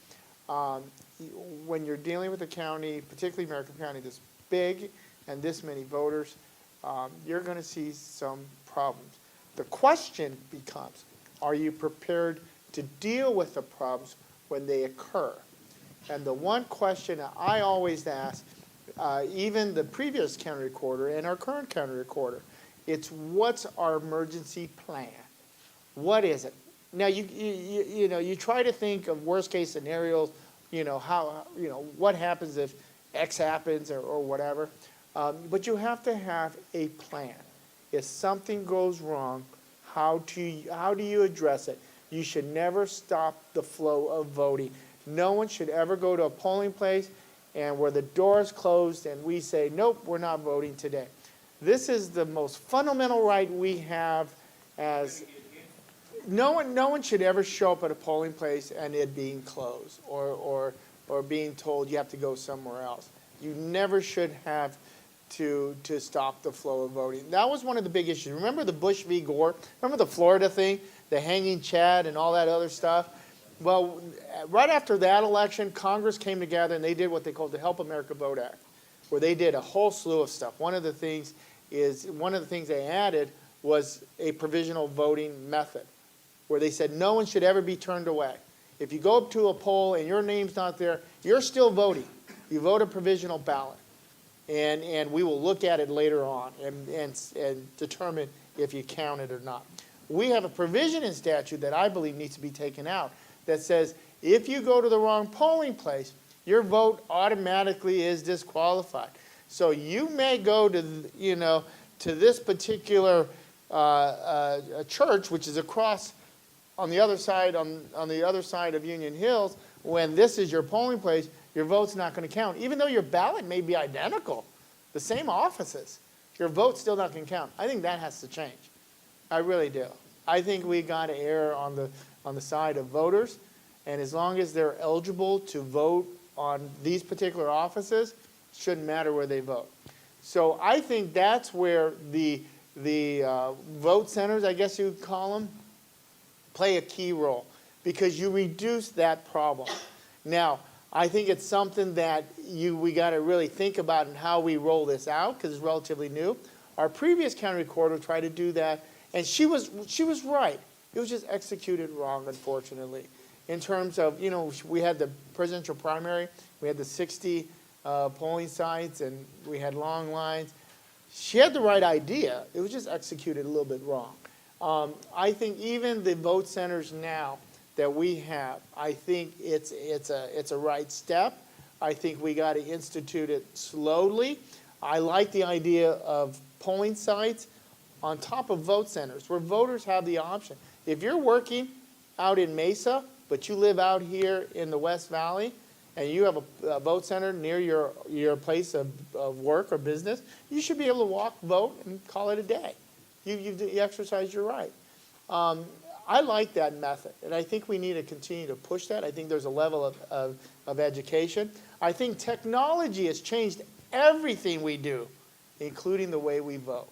When you're dealing with a county, particularly Maricopa County, this big and this many voters, you're going to see some problems. The question becomes, are you prepared to deal with the problems when they occur? And the one question that I always ask, even the previous county recorder and our current county recorder, it's what's our emergency plan? What is it? Now you try to think of worst case scenarios. What happens if X happens or whatever. But you have to have a plan. If something goes wrong, how do you address it? You should never stop the flow of voting. No one should ever go to a polling place and where the door is closed and we say, nope, we're not voting today. This is the most fundamental right we have as no one should ever show up at a polling place and it being closed or being told you have to go somewhere else. You never should have to stop the flow of voting. That was one of the big issues. Remember the Bush v. Gore? Remember the Florida thing, the hanging Chad and all that other stuff? Well, right after that election, Congress came together and they did what they called the Help America Vote Act, where they did a whole slew of stuff. One of the things they added was a provisional voting method, where they said no one should ever be turned away. If you go up to a poll and your name's not there, you're still voting. You vote a provisional ballot. And we will look at it later on and determine if you count it or not. We have a provision in statute that I believe needs to be taken out that says If you go to the wrong polling place, your vote automatically is disqualified. So you may go to, to this particular church, which is across on the other side, on the other side of Union Hills. When this is your polling place, your vote's not going to count. Even though your ballot may be identical, the same offices, your vote's still not going to count. I think that has to change. I really do. I think we got to err on the side of voters, and as long as they're eligible to vote on these particular offices, shouldn't matter where they vote. So I think that's where the vote centers, I guess you'd call them, play a key role, because you reduce that problem. Now, I think it's something that we got to really think about in how we roll this out, because it's relatively new. Our previous county recorder tried to do that, and she was right. It was just executed wrong, unfortunately. In terms of, we had the presidential primary, we had the 60 polling sites, and we had long lines. She had the right idea. It was just executed a little bit wrong. I think even the vote centers now that we have, I think it's a right step. I think we got to institute it slowly. I like the idea of polling sites on top of vote centers, where voters have the option. If you're working out in Mesa, but you live out here in the West Valley, and you have a vote center near your place of work or business, you should be able to walk, vote, and call it a day. You exercise your right. I like that method, and I think we need to continue to push that. I think there's a level of education. I think technology has changed everything we do, including the way we vote.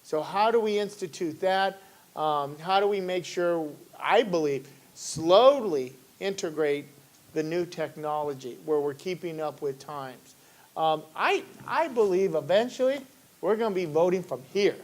So how do we institute that? How do we make sure, I believe, slowly integrate the new technology where we're keeping up with times? I believe eventually we're going to be voting from here.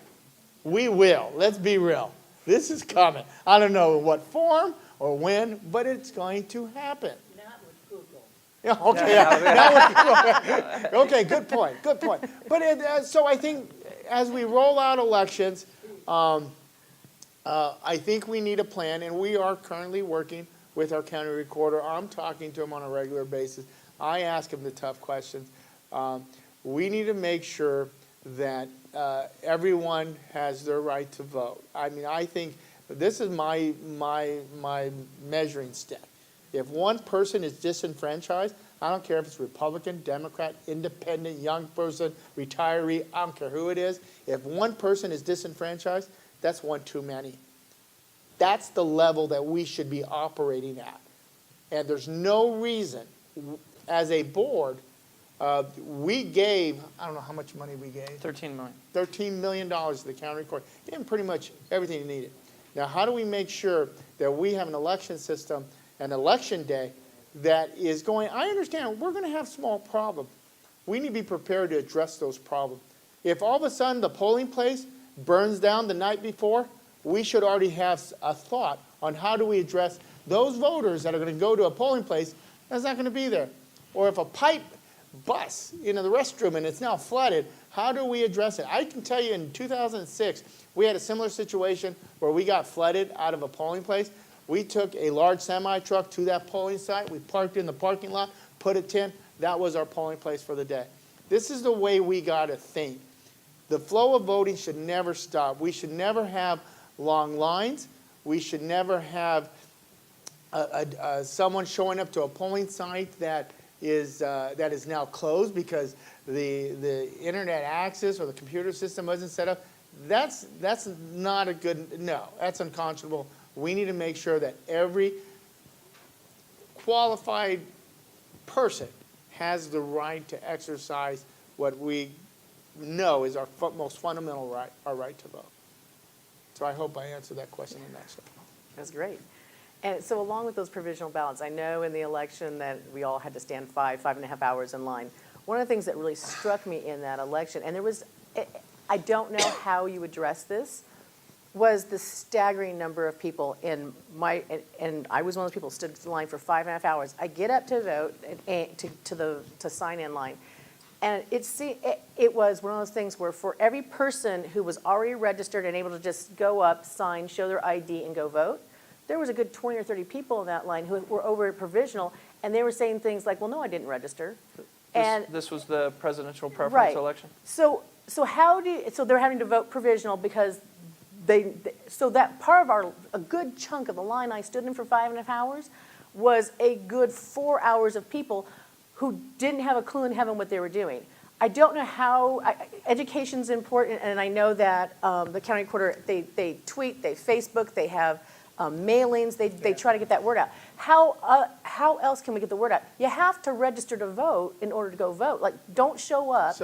We will. Let's be real. This is coming. I don't know in what form or when, but it's going to happen. Not with Google. Yeah, okay, yeah. Okay, good point, good point. But so I think as we roll out elections, I think we need a plan, and we are currently working with our county recorder. I'm talking to him on a regular basis. I ask him the tough questions. We need to make sure that everyone has their right to vote. I mean, I think this is my measuring stick. If one person is disenfranchised, I don't care if it's Republican, Democrat, independent, young person, retiree, I don't care who it is. If one person is disenfranchised, that's one too many. That's the level that we should be operating at. And there's no reason, as a board, we gave, I don't know how much money we gave. $13 million. $13 million to the county recorder. Gave him pretty much everything he needed. Now, how do we make sure that we have an election system, an election day, that is going, I understand we're going to have small problems. We need to be prepared to address those problems. If all of a sudden the polling place burns down the night before, we should already have a thought on how do we address those voters that are going to go to a polling place that's not going to be there. Or if a pipe busts into the restroom and it's now flooded, how do we address it? I can tell you in 2006, we had a similar situation where we got flooded out of a polling place. We took a large semi-truck to that polling site. We parked in the parking lot, put a tent. That was our polling place for the day. This is the way we got to think. The flow of voting should never stop. We should never have long lines. We should never have someone showing up to a polling site that is now closed because the internet access or the computer system wasn't set up. That's not a good, no, that's unconscionable. We need to make sure that every qualified person has the right to exercise what we know is our most fundamental right, our right to vote. So I hope I answered that question in that. That's great. And so along with those provisional ballots, I know in the election that we all had to stand 5.5 hours in line. One of the things that really struck me in that election, and there was, I don't know how you address this, was the staggering number of people in my, and I was one of those people who stood in line for 5.5 hours. I get up to vote, to sign in line. And it was one of those things where for every person who was already registered and able to just go up, sign, show their ID, and go vote, there was a good 20 or 30 people in that line who were over at provisional, and they were saying things like, well, no, I didn't register. And This was the presidential preference Right. election? so they're having to vote provisional because so that part of a good chunk of the line I stood in for 5.5 hours was a good 4 hours of people who didn't have a clue in heaven what they were doing. I don't know how, education's important, and I know that the county recorder, they tweet, they Facebook, they have mailings, they try to get that word out. How else can we get the word out? You have to register to vote in order to go vote. Like, don't show up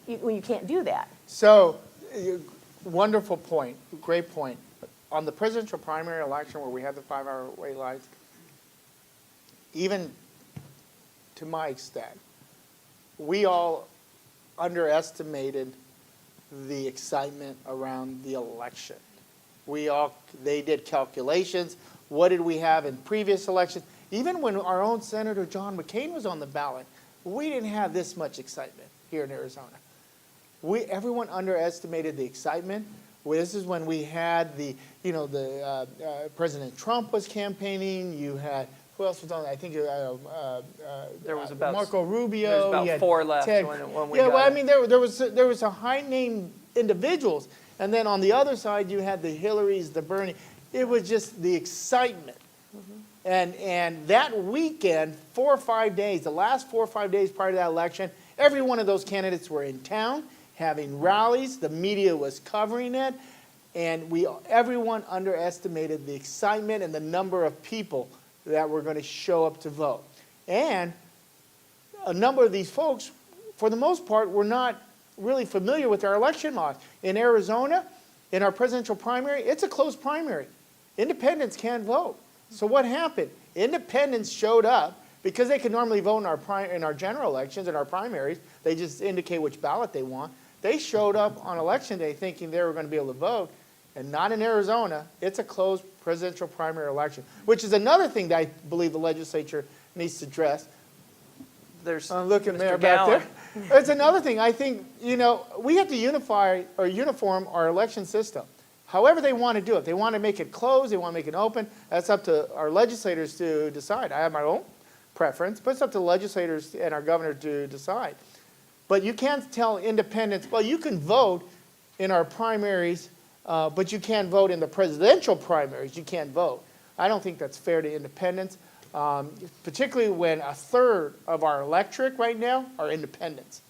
when you can't do that. So, wonderful point, great point. On the presidential primary election where we had the 5-hour wait lines, even to my extent, we all underestimated the excitement around the election. They did calculations. What did we have in previous elections? Even when our own Senator John McCain was on the ballot, we didn't have this much excitement here in Arizona. Everyone underestimated the excitement. This is when we had President Trump was campaigning. You had, who else was on? I think There was about Marco Rubio. There's about you had 4 left Ted, when we yeah, got well, I it. mean, there was a high name individuals, and then on the other side you had the Hillarys, the Bernie. It was just the excitement, and that weekend, 4 or 5 days, the last 4 or 5 days prior to that election, every one of those candidates were in town having rallies. The media was covering it, and everyone underestimated the excitement and the number of people that were going to show up to vote. And a number of these folks, for the most part, were not really familiar with our election laws. In Arizona, in our presidential primary, it's a closed primary. Independents can't vote. So what happened? Independents showed up because they can normally vote in our general elections, in our primaries. They just indicate which ballot they want. They showed up on election day thinking they were going to be able to vote, and not in Arizona. It's a closed presidential primary election, which is another thing that I believe the legislature needs to address. There's Look at Mr. Mayor back Gallen. there. It's another thing. I think, we have to unify or uniform our election system. However they want to do it. They want to make it closed. They want to make it open. That's up to our legislators to decide. I have my own preference, but it's up to the legislators and our governor to decide. But you can't tell independents, well, you can vote in our primaries, but you can't vote in the presidential primaries. You can't vote. I don't think that's fair to independents, particularly when a third of our electorate right now are independents.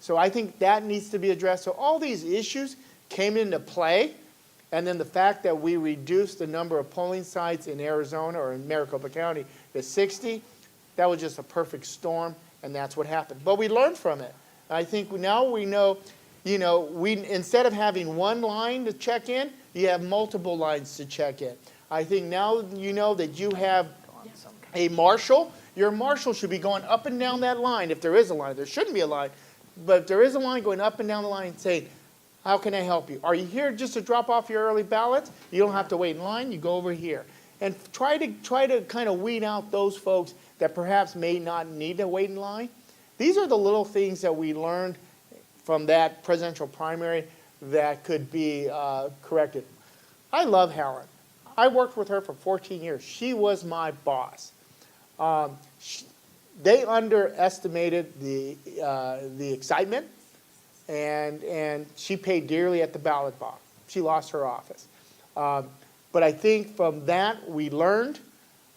So I think that needs to be addressed. So all these issues came into play, and then the fact that we reduced the number of polling sites in Arizona or in Maricopa County to 60, that was just a perfect storm, and that's what happened. But we learned from it. I think now we know, instead of having one line to check in, you have multiple lines to check in. I think now you know that you have a marshal. Your marshal should be going up and down that line if there is a line. There shouldn't be a line. But if there is a line, going up and down the line and saying, how can I help you? Are you here just to drop off your early ballots? You don't have to wait in line. You go over here. And try to kind of weed out those folks that perhaps may not need to wait in line. These are the little things that we learned from that presidential primary that could be corrected. I love Helen. I worked with her for 14 years. She was my boss. They underestimated the excitement, and she paid dearly at the ballot box. She lost her office. But I think from that we learned,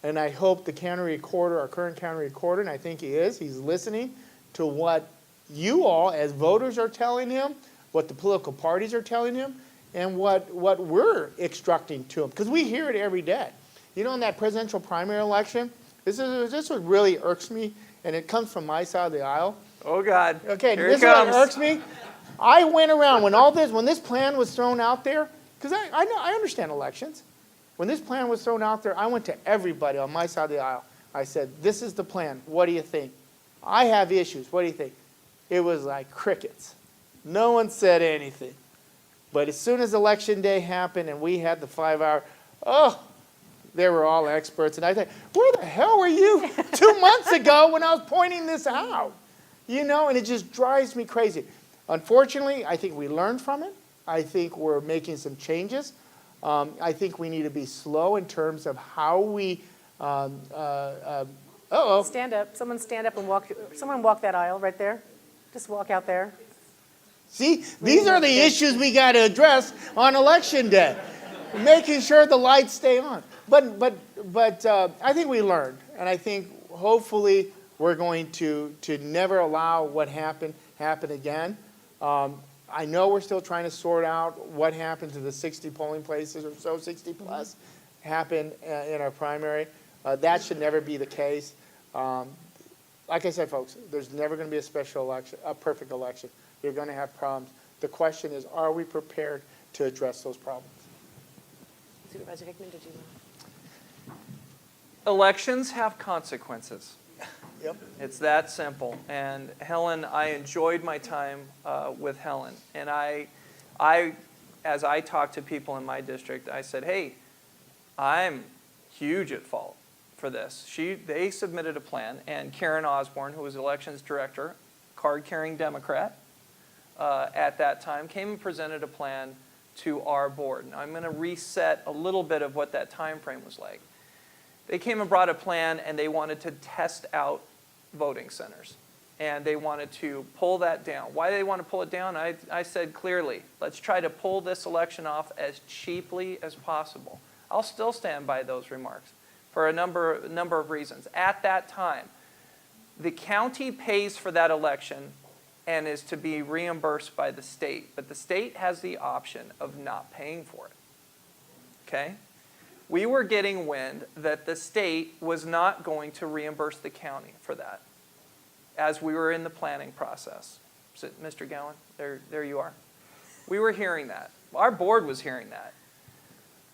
and I hope the county recorder, our current county recorder, and I think he is, he's listening to what you all as voters are telling him, what the political parties are telling him, and what we're instructing to him, because we hear it every day. In that presidential primary election, this what really irks me, and it comes from my side of the aisle. Oh, God. Okay, Here this it is what comes. irks me. I went around when this plan was thrown out there, because I understand elections. When this plan was thrown out there, I went to everybody on my side of the aisle. I said, this is the plan. What do you think? I have issues. What do you think? It was like crickets. No one said anything. But as soon as Election Day happened and we had the 5-hour, they were all experts. And I thought, where the hell were you 2 months ago when I was pointing this out? And it just drives me crazy. Unfortunately, I think we learned from it. I think we're making some changes. I think we need to be slow in terms of how we, Stand up. Someone stand up and walk. Someone walk that aisle right there. Just walk out there. See, these are the issues we got to address on election day. Making sure the lights stay on. But I think we learned, and I think hopefully we're going to never allow what happened happen again. I know we're still trying to sort out what happened to the 60 polling places or so, 60 plus, happen in our primary. That should never be the case. Like I said, folks, there's never going to be a special election, a perfect election. You're going to have problems. The question is, are we prepared to address those problems? Supervisor Hickman, did you? Elections have consequences. Yep. It's that simple. And Helen, I enjoyed my time with Helen. And as I talked to people in my district, I said, hey, I'm huge at fault for this. They submitted a plan, and Karen Osborne, who was elections director, card-carrying Democrat at that time, came and presented a plan to our board. Now, I'm going to reset a little bit of what that time frame was like. They came and brought a plan, and they wanted to test out voting centers. And they wanted to pull that down. Why do they want to pull it down? I said clearly, let's try to pull this election off as cheaply as possible. I'll still stand by those remarks for a number of reasons. At that time, the county pays for that election and is to be reimbursed by the state. But the state has the option of not paying for it. Okay? We were getting wind that the state was not going to reimburse the county for that as we were in the planning process. Mr. Gowan, there you are. We were hearing that. Our board was hearing that.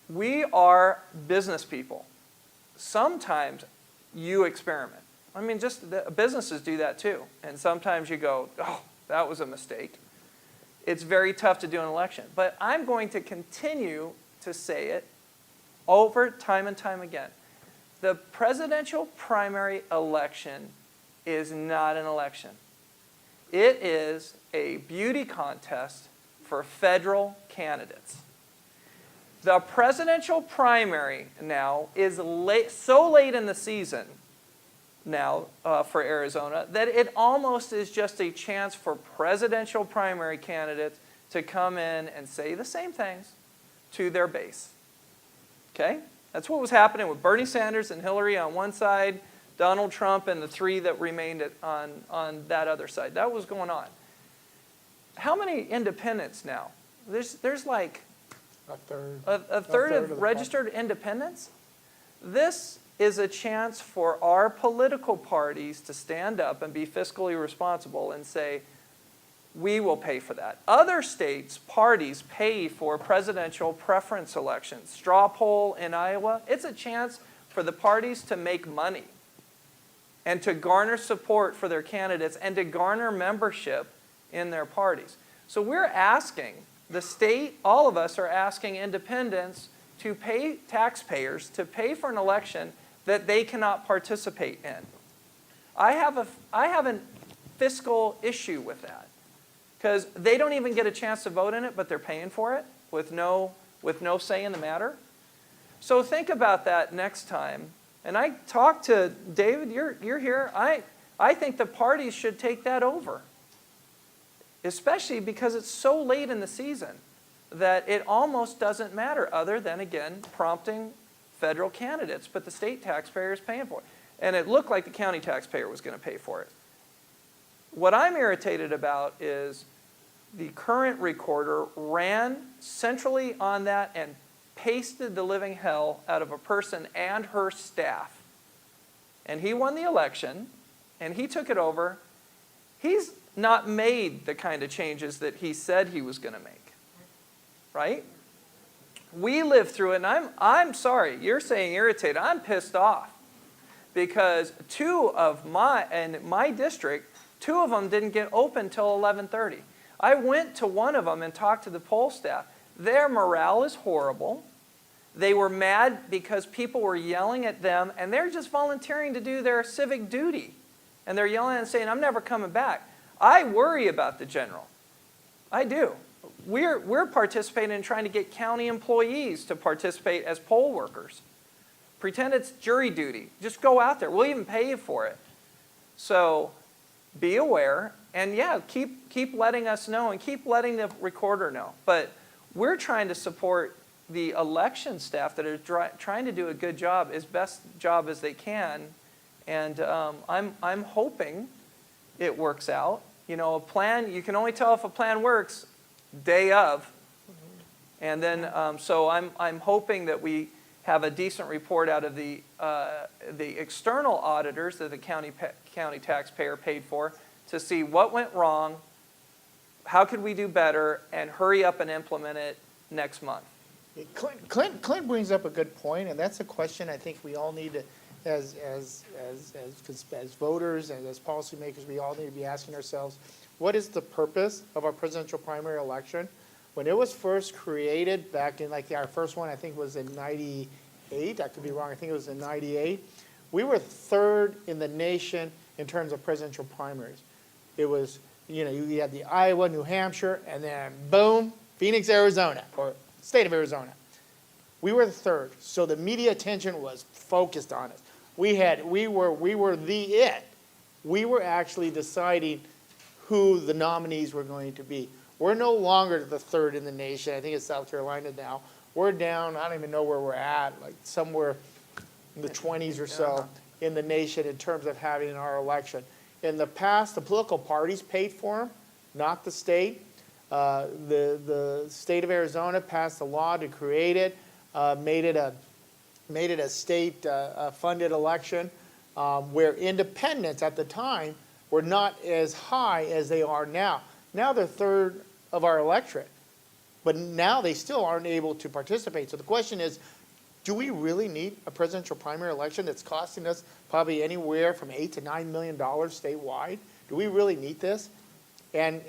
We are business people. Sometimes you experiment. I mean, businesses do that too. And sometimes you go, oh, that was a mistake. It's very tough to do an election. But I'm going to continue to say it over time and time again. The presidential primary election is not an election. It is a beauty contest for federal candidates. The presidential primary now is so late in the season now for Arizona that it almost is just a chance for presidential primary candidates to come in and say the same things to their base. Okay? That's what was happening with Bernie Sanders and Hillary on one side, Donald Trump and the three that remained on that other side. That was going on. How many independents now? There's like a third of registered independents. This is a chance for our political parties to stand up and be fiscally responsible and say, we will pay for that. Other states' parties pay for presidential preference elections. Straw poll in Iowa, it's a chance for the parties to make money and to garner support for their candidates and to garner membership in their parties. So we're asking, the state, all of us are asking independents to pay taxpayers to pay for an election that they cannot participate in. I have a fiscal issue with that because they don't even get a chance to vote in it, but they're paying for it with no say in the matter. So think about that next time. And I talked to David, you're here. I think the parties should take that over, especially because it's so late in the season that it almost doesn't matter other than, again, prompting federal candidates, but the state taxpayer is paying for it. And it looked like the county taxpayer was going to pay for it. What I'm irritated about is the current recorder ran centrally on that and pasted the living hell out of a person and her staff. And he won the election, and he took it over. He's not made the kind of changes that he said he was going to make, right? We lived through it, and I'm sorry, you're saying irritated. I'm pissed off because in my district, 2 of them didn't get open till 11:30. I went to one of them and talked to the poll staff. Their morale is horrible. They were mad because people were yelling at them, and they're just volunteering to do their civic duty. And they're yelling and saying, I'm never coming back. I worry about the general. I do. we're participating in trying to get county employees to participate as poll workers. Pretend it's jury duty. Just go out there. We'll even pay you for it. So be aware, and yeah, keep letting us know and keep letting the recorder know. But we're trying to support the election staff that are trying to do a good job, as best job as they can. And I'm hoping it works out. You know, a plan, you can only tell if a plan works day of. And then, so I'm hoping that we have a decent report out of the external auditors that the county taxpayer paid for to see what went wrong, how could we do better, and hurry up and implement it next month. Clint brings up a good point, and that's a question I think we all need to, as voters and as policymakers, we all need to be asking ourselves, what is the purpose of our presidential primary election? When it was first created back in, like, our first one, I think was in 98, I could be wrong, I think it was in 98, we were third in the nation in terms of presidential primaries. It was, you know, you had the Iowa, New Hampshire, and then boom, Phoenix, Arizona, or state of Arizona. We were the third, so the media attention was focused on us. We were the it. We were actually deciding who the nominees were going to be. We're no longer the third in the nation. I think it's South Carolina now. We're down, I don't even know where we're at, like somewhere in the 20s or so in the nation in terms of having our election. In the past, the political parties paid for them, not the state. The state of Arizona passed a law to create it, made it a state funded election where independents at the time were not as high as they are now. Now they're third of our electorate, but now they still aren't able to participate. So the question is, do we really need a presidential primary election that's costing us probably anywhere from $8 to $9 million statewide? Do we really need this? And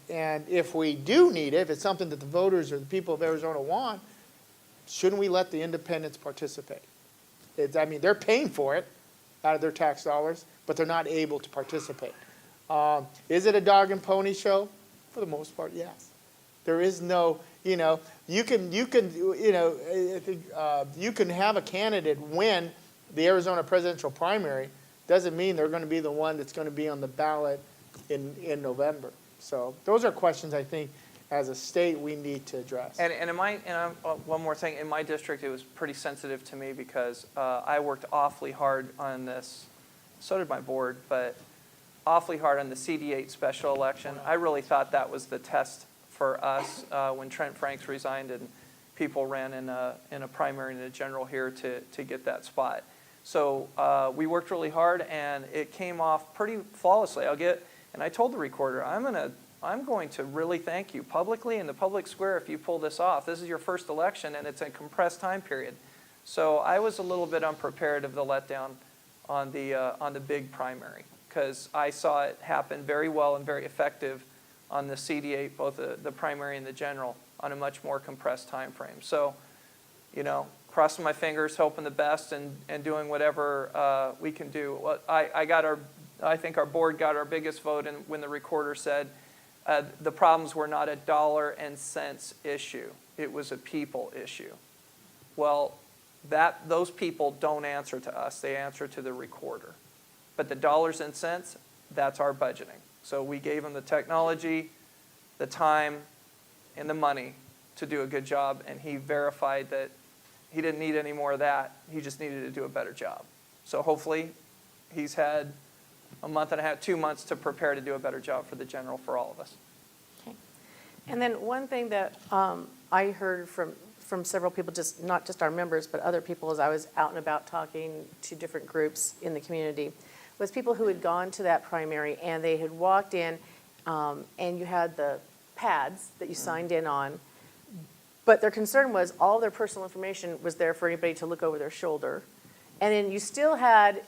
if we do need it, if it's something that the voters or the people of Arizona want, shouldn't we let the independents participate? I mean, they're paying for it out of their tax dollars, but they're not able to participate. Is it a dog and pony show? For the most part, yes. There is no, you know, you can have a candidate win the Arizona presidential primary. Doesn't mean they're going to be the one that's going to be on the ballot in November. So those are questions I think as a state we need to address. One more thing, in my district it was pretty sensitive to me because I worked awfully hard on this, so did my board, but awfully hard on the CD8 special election. I really thought that was the test for us when Trent Franks resigned and people ran in a primary and a general here to get that spot. So we worked really hard and it came off pretty flawlessly. And I told the recorder, I'm going to really thank you publicly in the public square if you pull this off. This is your first election and it's a compressed time period. So I was a little bit unprepared of the letdown on the big primary because I saw it happen very well and very effective on the CD8, both the primary and the general, on a much more compressed time frame. So, you know, crossing my fingers, hoping the best, and doing whatever we can do. Well, I think our board got our biggest vote when the recorder said the problems were not a dollar and cents issue. It was a people issue. Well, those people don't answer to us. They answer to the recorder. But the dollars and cents, that's our budgeting. So we gave them the technology, the time, and the money to do a good job, and he verified that he didn't need any more of that. He just needed to do a better job. So hopefully he's had a month and a half, 2 months to prepare to do a better job for the general for all of us. Okay. And then one thing that I heard from several people, not just our members, but other people as I was out and about talking to different groups in the community, was people who had gone to that primary and they had walked in and you had the pads that you signed in on, but their concern was all their personal information was there for anybody to look over their shoulder. And then you still had,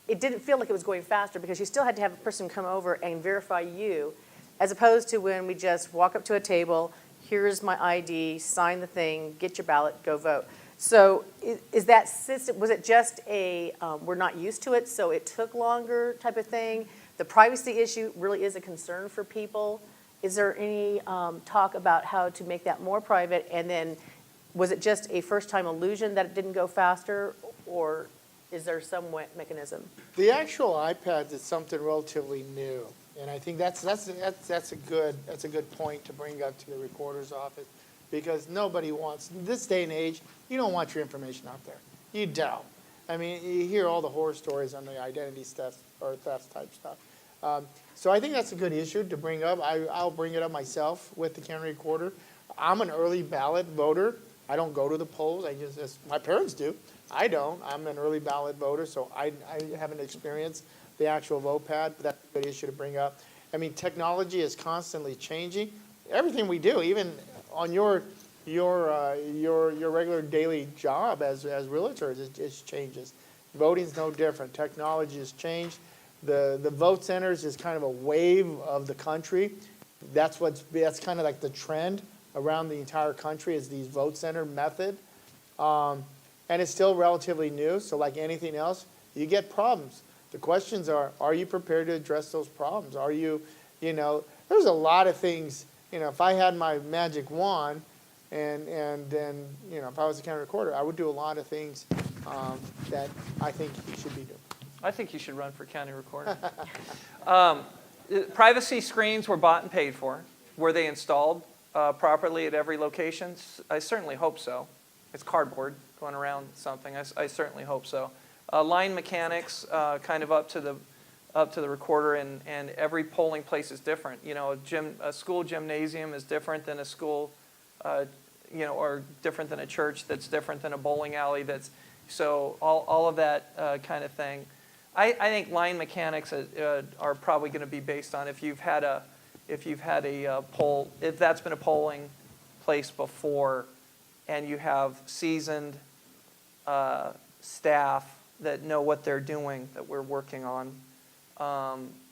it didn't feel like it was going faster because you still had to have a person come over and verify you, as opposed to when we just walk up to a table, here's my ID, sign the thing, get your ballot, go vote. So is that system, was it just we're not used to it, so it took longer type of thing? The privacy issue really is a concern for people, is there any talk about how to make that more private? And then was it just a first-time illusion that it didn't go faster, or is there some mechanism? The actual iPads is something relatively new, and I think that's a good point to bring up to the recorder's office, because nobody wants, in this day and age, you don't want your information out there. You don't. I mean, you hear all the horror stories on the identity theft or theft type stuff. So I think that's a good issue to bring up. I'll bring it up myself with the county recorder. I'm an early ballot voter. I don't go to the polls. I just, as my parents do. I don't. I'm an early ballot voter, so I haven't experienced the actual vote pad, but that's a good issue to bring up. I mean, technology is constantly changing. Everything we do, even on your regular daily job as realtors, it changes. Voting's no different. Technology has changed. The vote centers is kind of a wave of the country. That's kind of like the trend around the entire country, is these vote center method. And it's still relatively new, so like anything else, you get problems. The questions are you prepared to address those problems? Are you, there's a lot of things, if I had my magic wand and then, if I was a county recorder, I would do a lot of things that I think you should be doing. I think you should run for county recorder. Privacy screens were bought and paid for. Were they installed properly at every location? I certainly hope so. It's cardboard going around something. I certainly hope so. Line mechanics, kind of up to the recorder, and every polling place is different. A school gymnasium is different than a school, or different than a church, that's different than a bowling alley. So all of that kind of thing. I think line mechanics are probably going to be based on if you've had a poll, if that's been a polling place before, and you have seasoned staff that know what they're doing, that we're working on,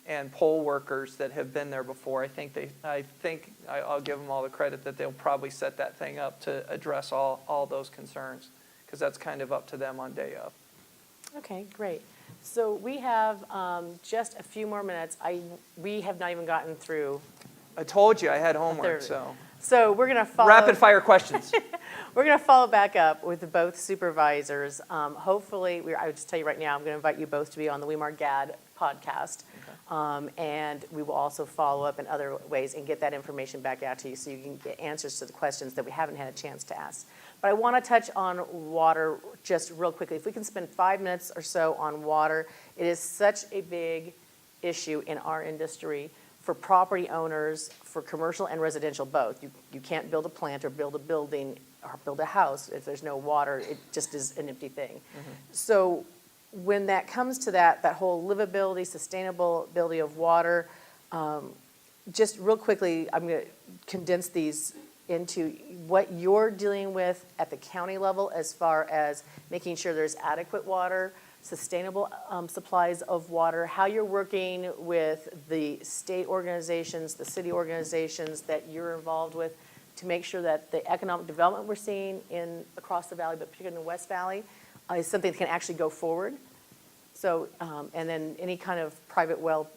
and poll workers that have been there before. I'll give them all the credit that they'll probably set that thing up to address all those concerns, because that's kind of up to them on day of. Okay, great. So we have just a few more minutes. We have not even gotten through. I told you I had homework, so. So we're going to follow. Rapid fire questions. We're going to follow back up with both supervisors. Hopefully, I would just tell you right now, I'm going to invite you both to be on the WeMAR GAD podcast. Okay. And we will also follow up in other ways and get that information back out to you so you can get answers to the questions that we haven't had a chance to ask. But I want to touch on water just real quickly. If we can spend 5 minutes or so on water, it is such a big issue in our industry for property owners, for commercial and residential both. You can't build a plant or build a building or build a house if there's no water. It just is an empty thing. Mm-hmm. So when that comes to that whole livability, sustainability of water, just real quickly, I'm going to condense these into what you're dealing with at the county level as far as making sure there's adequate water, sustainable supplies of water, how you're working with the state organizations, the city organizations that you're involved with to make sure that the economic development we're seeing across the valley, but particularly in the West Valley, is something that can actually go forward. So, and then any kind of private well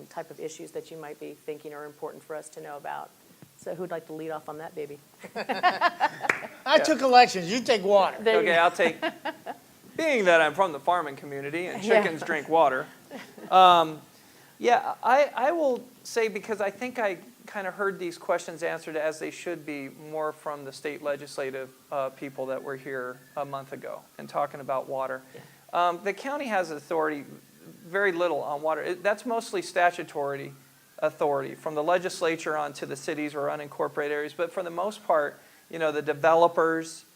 type of issues that you might be thinking are important for us to know about. So who'd like to lead off on that, baby? I took elections. You take water. Okay, I'll take. Being that I'm from the farming community and chickens drink water, I will say, because I think I kind of heard these questions answered as they should be more from the state legislative people that were here a month ago and talking about water. Yeah. The county has authority, very little on water. That's mostly statutory authority from the legislature on to the cities or unincorporated areas. But for the most part, the developers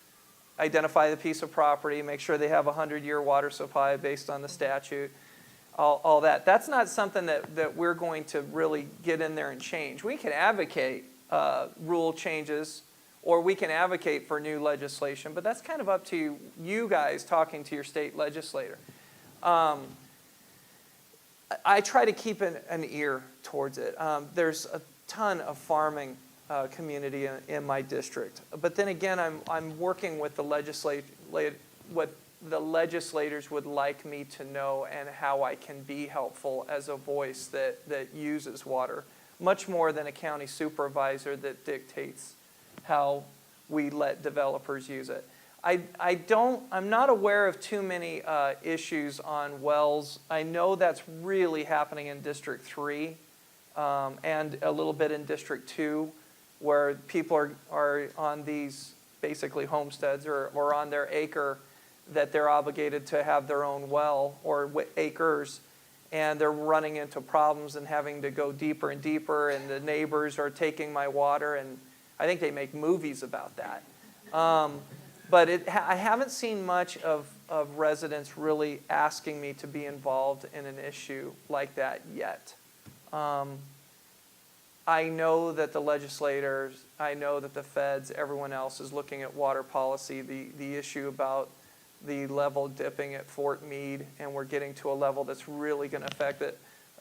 identify the piece of property, make sure they have a 100-year water supply based on the statute, all that. That's not something that we're going to really get in there and change. We can advocate rule changes, or we can advocate for new legislation, but that's kind of up to you guys talking to your state legislator. I try to keep an ear towards it. There's a ton of farming community in my district, but then again, I'm working with what the legislators would like me to know and how I can be helpful as a voice that uses water. much more than a county supervisor that dictates how we let developers use it. I'm not aware of too many issues on wells. I know that's really happening in District 3 and a little bit in District 2, where people are on these basically homesteads or on their acre that they're obligated to have their own well or acres, and they're running into problems and having to go deeper and deeper, and the neighbors are taking my water, and I think they make movies about that. But I haven't seen much of residents really asking me to be involved in an issue like that yet. I know that the legislators, I know that the feds, everyone else is looking at water policy, the issue about the level dipping at Fort Meade, and we're getting to a level that's really going to affect it.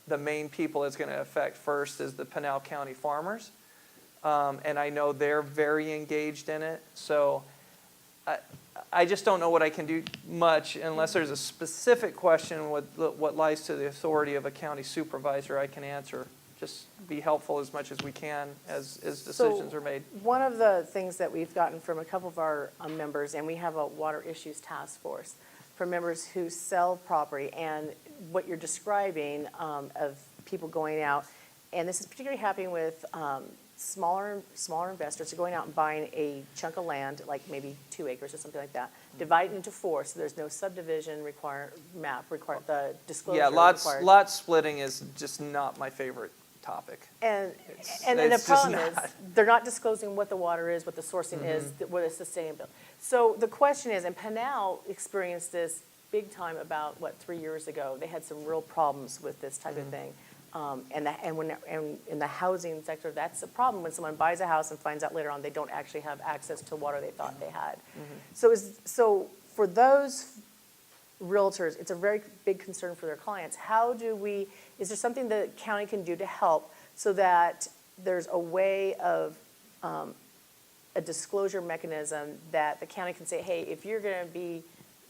The main people it's going to affect first is the Pinal County farmers. And I know they're very engaged in it. So I just don't know what I can do much unless there's a specific question what lies to the authority of a county supervisor I can answer. Just be helpful as much as we can as decisions are made. One of the things that we've gotten from a couple of our members, and we have a water issues task force, from members who sell property, and what you're describing of people going out, and this is particularly happening with smaller investors are going out and buying a chunk of land, like maybe 2 acres or something like that, divide it into 4, so there's no subdivision the disclosure. Yeah, required. lot splitting is just not my favorite topic. And It's the just problem is, not. they're not disclosing what the water is, what the sourcing is, what is sustainable. So the question is, and Pinal experienced this big time about, 3 years ago. They had some real problems with this type of thing. And in the housing sector, that's a problem when someone buys a house and finds out later on they don't actually have access to water they thought they had. So for those realtors, it's a very big concern for their clients. Is there something the county can do to help so that there's a way of a disclosure mechanism that the county can say, hey, if you're going to be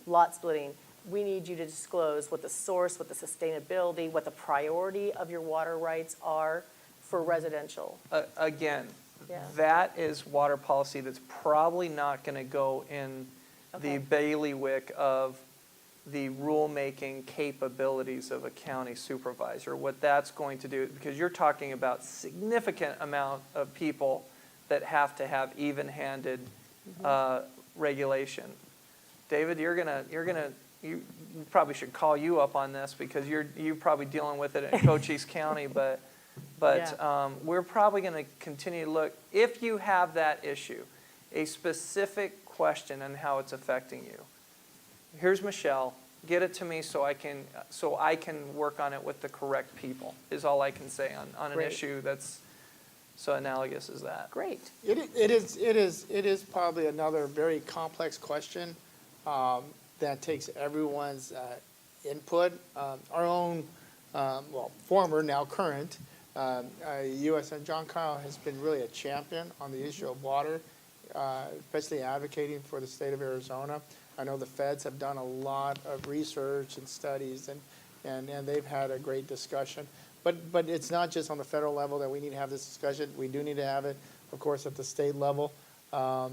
lot splitting, we need you to disclose what the source, what the sustainability, what the priority of your water rights are for residential? Again, Yeah. that is water policy that's probably not going to go in Okay. the bailiwick of the rulemaking capabilities of a county supervisor. What that's going to do, because you're talking about significant amount of people that have to have even-handed regulation. David, you probably should call you up on this because you're probably dealing with it in Cochise County, but Yeah. we're probably going to continue to look, if you have that issue, a specific question on how it's affecting you. Here's Michelle, get it to me so I can work on it with the correct people, is all I can say on an Great. issue that's so analogous as that. Great. It is probably another very complex question that takes everyone's input. Our own, former, now current, U.S. and John Kyle has been really a champion on the issue of water, especially advocating for the state of Arizona. I know the feds have done a lot of research and studies, and they've had a great discussion. But it's not just on the federal level that we need to have this discussion. We do need to have it, of course, at the state level. My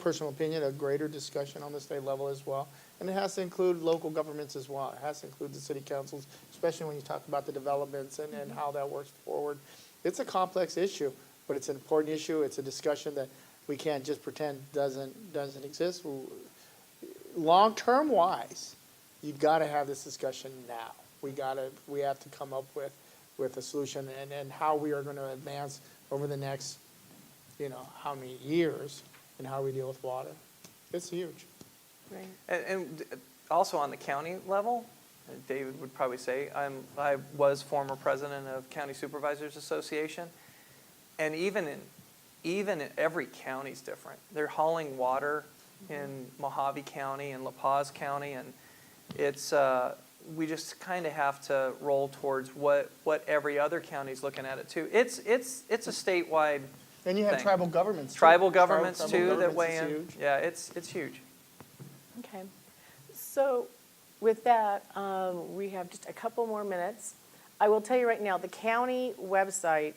personal opinion, a greater discussion on the state level as well. And it has to include local governments as well. It has to include the city councils, especially when you talk about the developments and how that works forward. It's a complex issue, but it's an important issue. It's a discussion that we can't just pretend doesn't exist. Long-term wise, you've got to have this discussion now. We have to come up with a solution and how we are going to advance over the next, how many years and how we deal with water. It's huge. Right. And also on the county level, David would probably say, I was former president of County Supervisors Association, and even every county's different. They're hauling water in Mojave County and La Paz County, and it's we just kind of have to roll towards what every other county's looking at it too. It's a statewide. And you have thing. tribal governments too. Tribal governments Tribal too that governments weigh is in. huge. Yeah, it's huge. Okay. So with that, we have just a couple more minutes. I will tell you right now, the county website,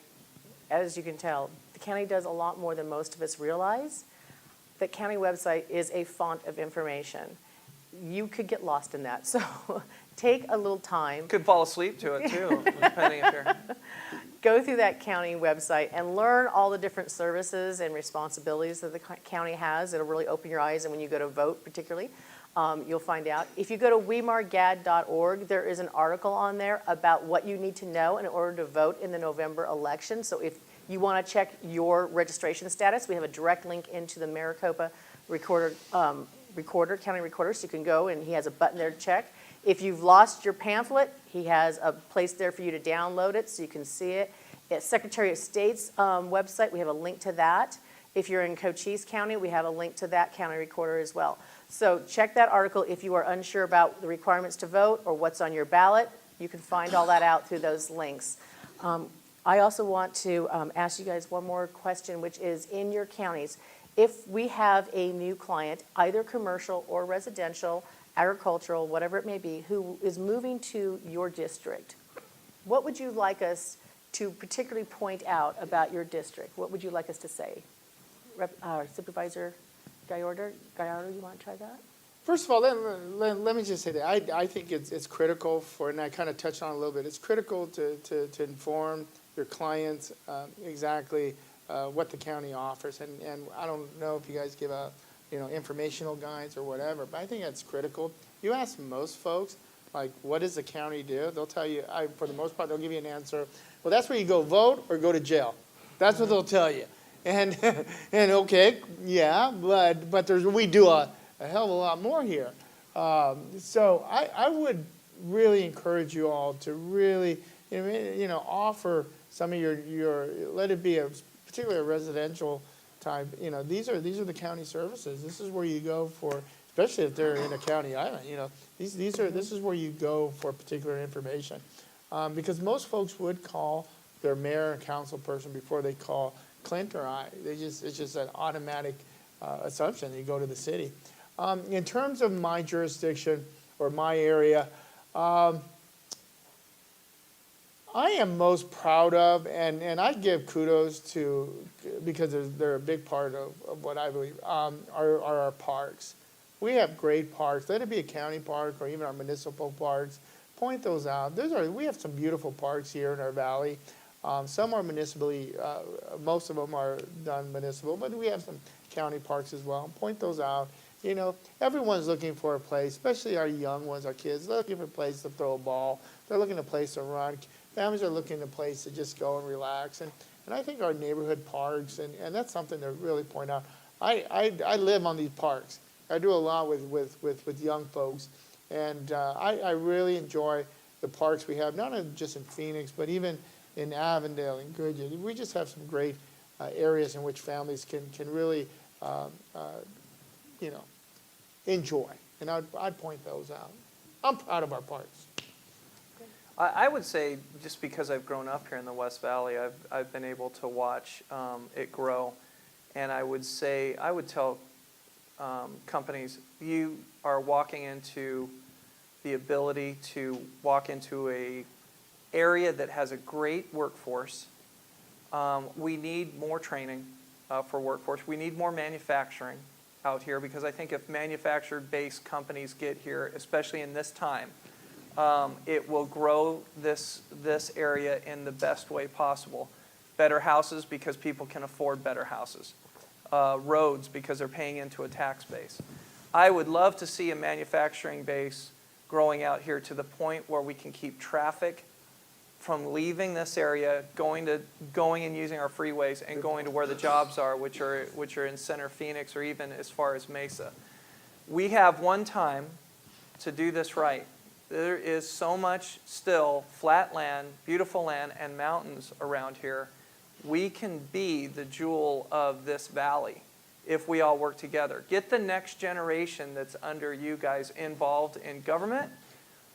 as you can tell, the county does a lot more than most of us realize. The county website is a font of information. You could get lost in that, so take a little time. Could fall asleep to it too, depending if you're. Go through that county website and learn all the different services and responsibilities that the county has. It'll really open your eyes, and when you go to vote particularly, you'll find out. If you go to wemargad.org, there is an article on there about what you need to know in order to vote in the November election. So if you want to check your registration status, we have a direct link into the Maricopa county recorder, so you can go and he has a button there to check. If you've lost your pamphlet, he has a place there for you to download it so you can see it. At Secretary of State's website, we have a link to that. If you're in Cochise County, we have a link to that county recorder as well. So check that article if you are unsure about the requirements to vote or what's on your ballot. You can find all that out through those links. I also want to ask you guys one more question, which is in your counties, if we have a new client, either commercial or residential, agricultural, whatever it may be, who is moving to your district, what would you like us to particularly point out about your district? What would you like us to say? Supervisor Gallardo, you want to try that? First of all, let me just say that I think it's critical for, and I kind of touched on it a little bit, it's critical to inform your clients exactly what the county offers. And I don't know if you guys give out, informational guides or whatever, but I think that's critical. You ask most folks, like, what does the county do? They'll tell you, for the most part, they'll give you an answer. Well, that's where you go vote or go to jail. That's what they'll tell you. And okay, yeah, but we do a hell of a lot more here. So I would really encourage you all to really, offer some of your let it be particularly a residential type. These are the county services. This is where you go for, especially if they're in a county island. This is where you go for particular information, because most folks would call their mayor and council person before they call Clint or I. It's just an automatic assumption. You go to the city. In terms of my jurisdiction or my area, I am most proud of, and I give kudos to, because they're a big part of what I believe, are our parks. We have great parks. Let it be a county park or even our municipal parks. Point those out. We have some beautiful parks here in our valley. Some are municipally, most of them are done municipal, but we have some county parks as well. Point those out. Everyone's looking for a place, especially our young ones, our kids. They're looking for a place to throw a ball. They're looking for a place to run. Families are looking for a place to just go and relax. And I think our neighborhood parks, and that's something to really point out. I live on these parks. I do a lot with young folks. And I really enjoy the parks we have, not just in Phoenix, but even in Avondale and Goodyear. We just have some great areas in which families can really, enjoy. And I'd point those out. I'm proud of our parks. I would say, just because I've grown up here in the West Valley, I've been able to watch it grow. And I would tell companies, you are walking into the ability to walk into a area that has a great workforce. We need more training for workforce. We need more manufacturing out here, because I think if manufacturer-based companies get here, especially in this time, it will grow this area in the best way possible. Better houses, because people can afford better houses. Roads, because they're paying into a tax base. I would love to see a manufacturing base growing out here to the point where we can keep traffic from leaving this area, going and using our freeways, and going to where the jobs are, which are in Center Phoenix or even as far as Mesa. We have one time to do this right. There is so much still flat land, beautiful land, and mountains around here. We can be the jewel of this valley if we all work together. Get the next generation that's under you guys involved in government,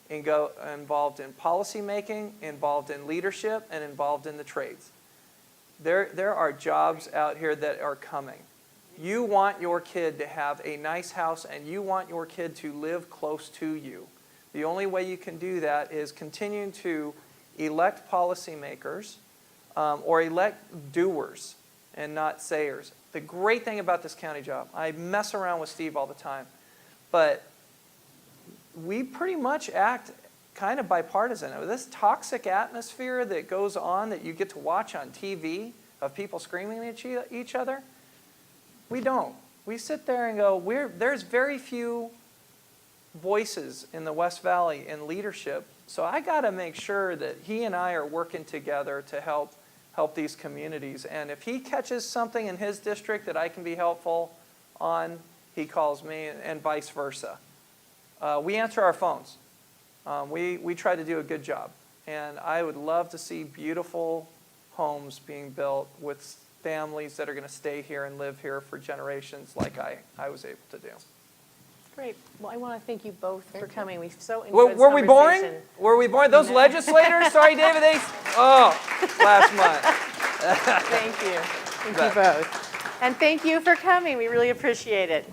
involved in policy making, involved in leadership, and involved in the trades. There are jobs out here that are coming. You want your kid to have a nice house, and you want your kid to live close to you. The only way you can do that is continuing to elect policymakers or elect doers and not sayers. The great thing about this county job, I mess around with Steve all the time, but we pretty much act kind of bipartisan. This toxic atmosphere that goes on that you get to watch on TV of people screaming at each other, we don't. We sit there and go, there's very few voices in the West Valley in leadership, so I got to make sure that he and I are working together to help these communities. And if he catches something in his district that I can be helpful on, he calls me, and vice versa. We answer our phones. We try to do a good job. And I would love to see beautiful homes being built with families that are going to stay here and live here for generations like I was able to do. Great. Well, I want to thank you both for coming. We've so enjoyed this Were we boring? conversation. Were we boring? Those legislators? Sorry, David. Last month. Thank you. Thank you both. And thank you for coming. We really appreciate it.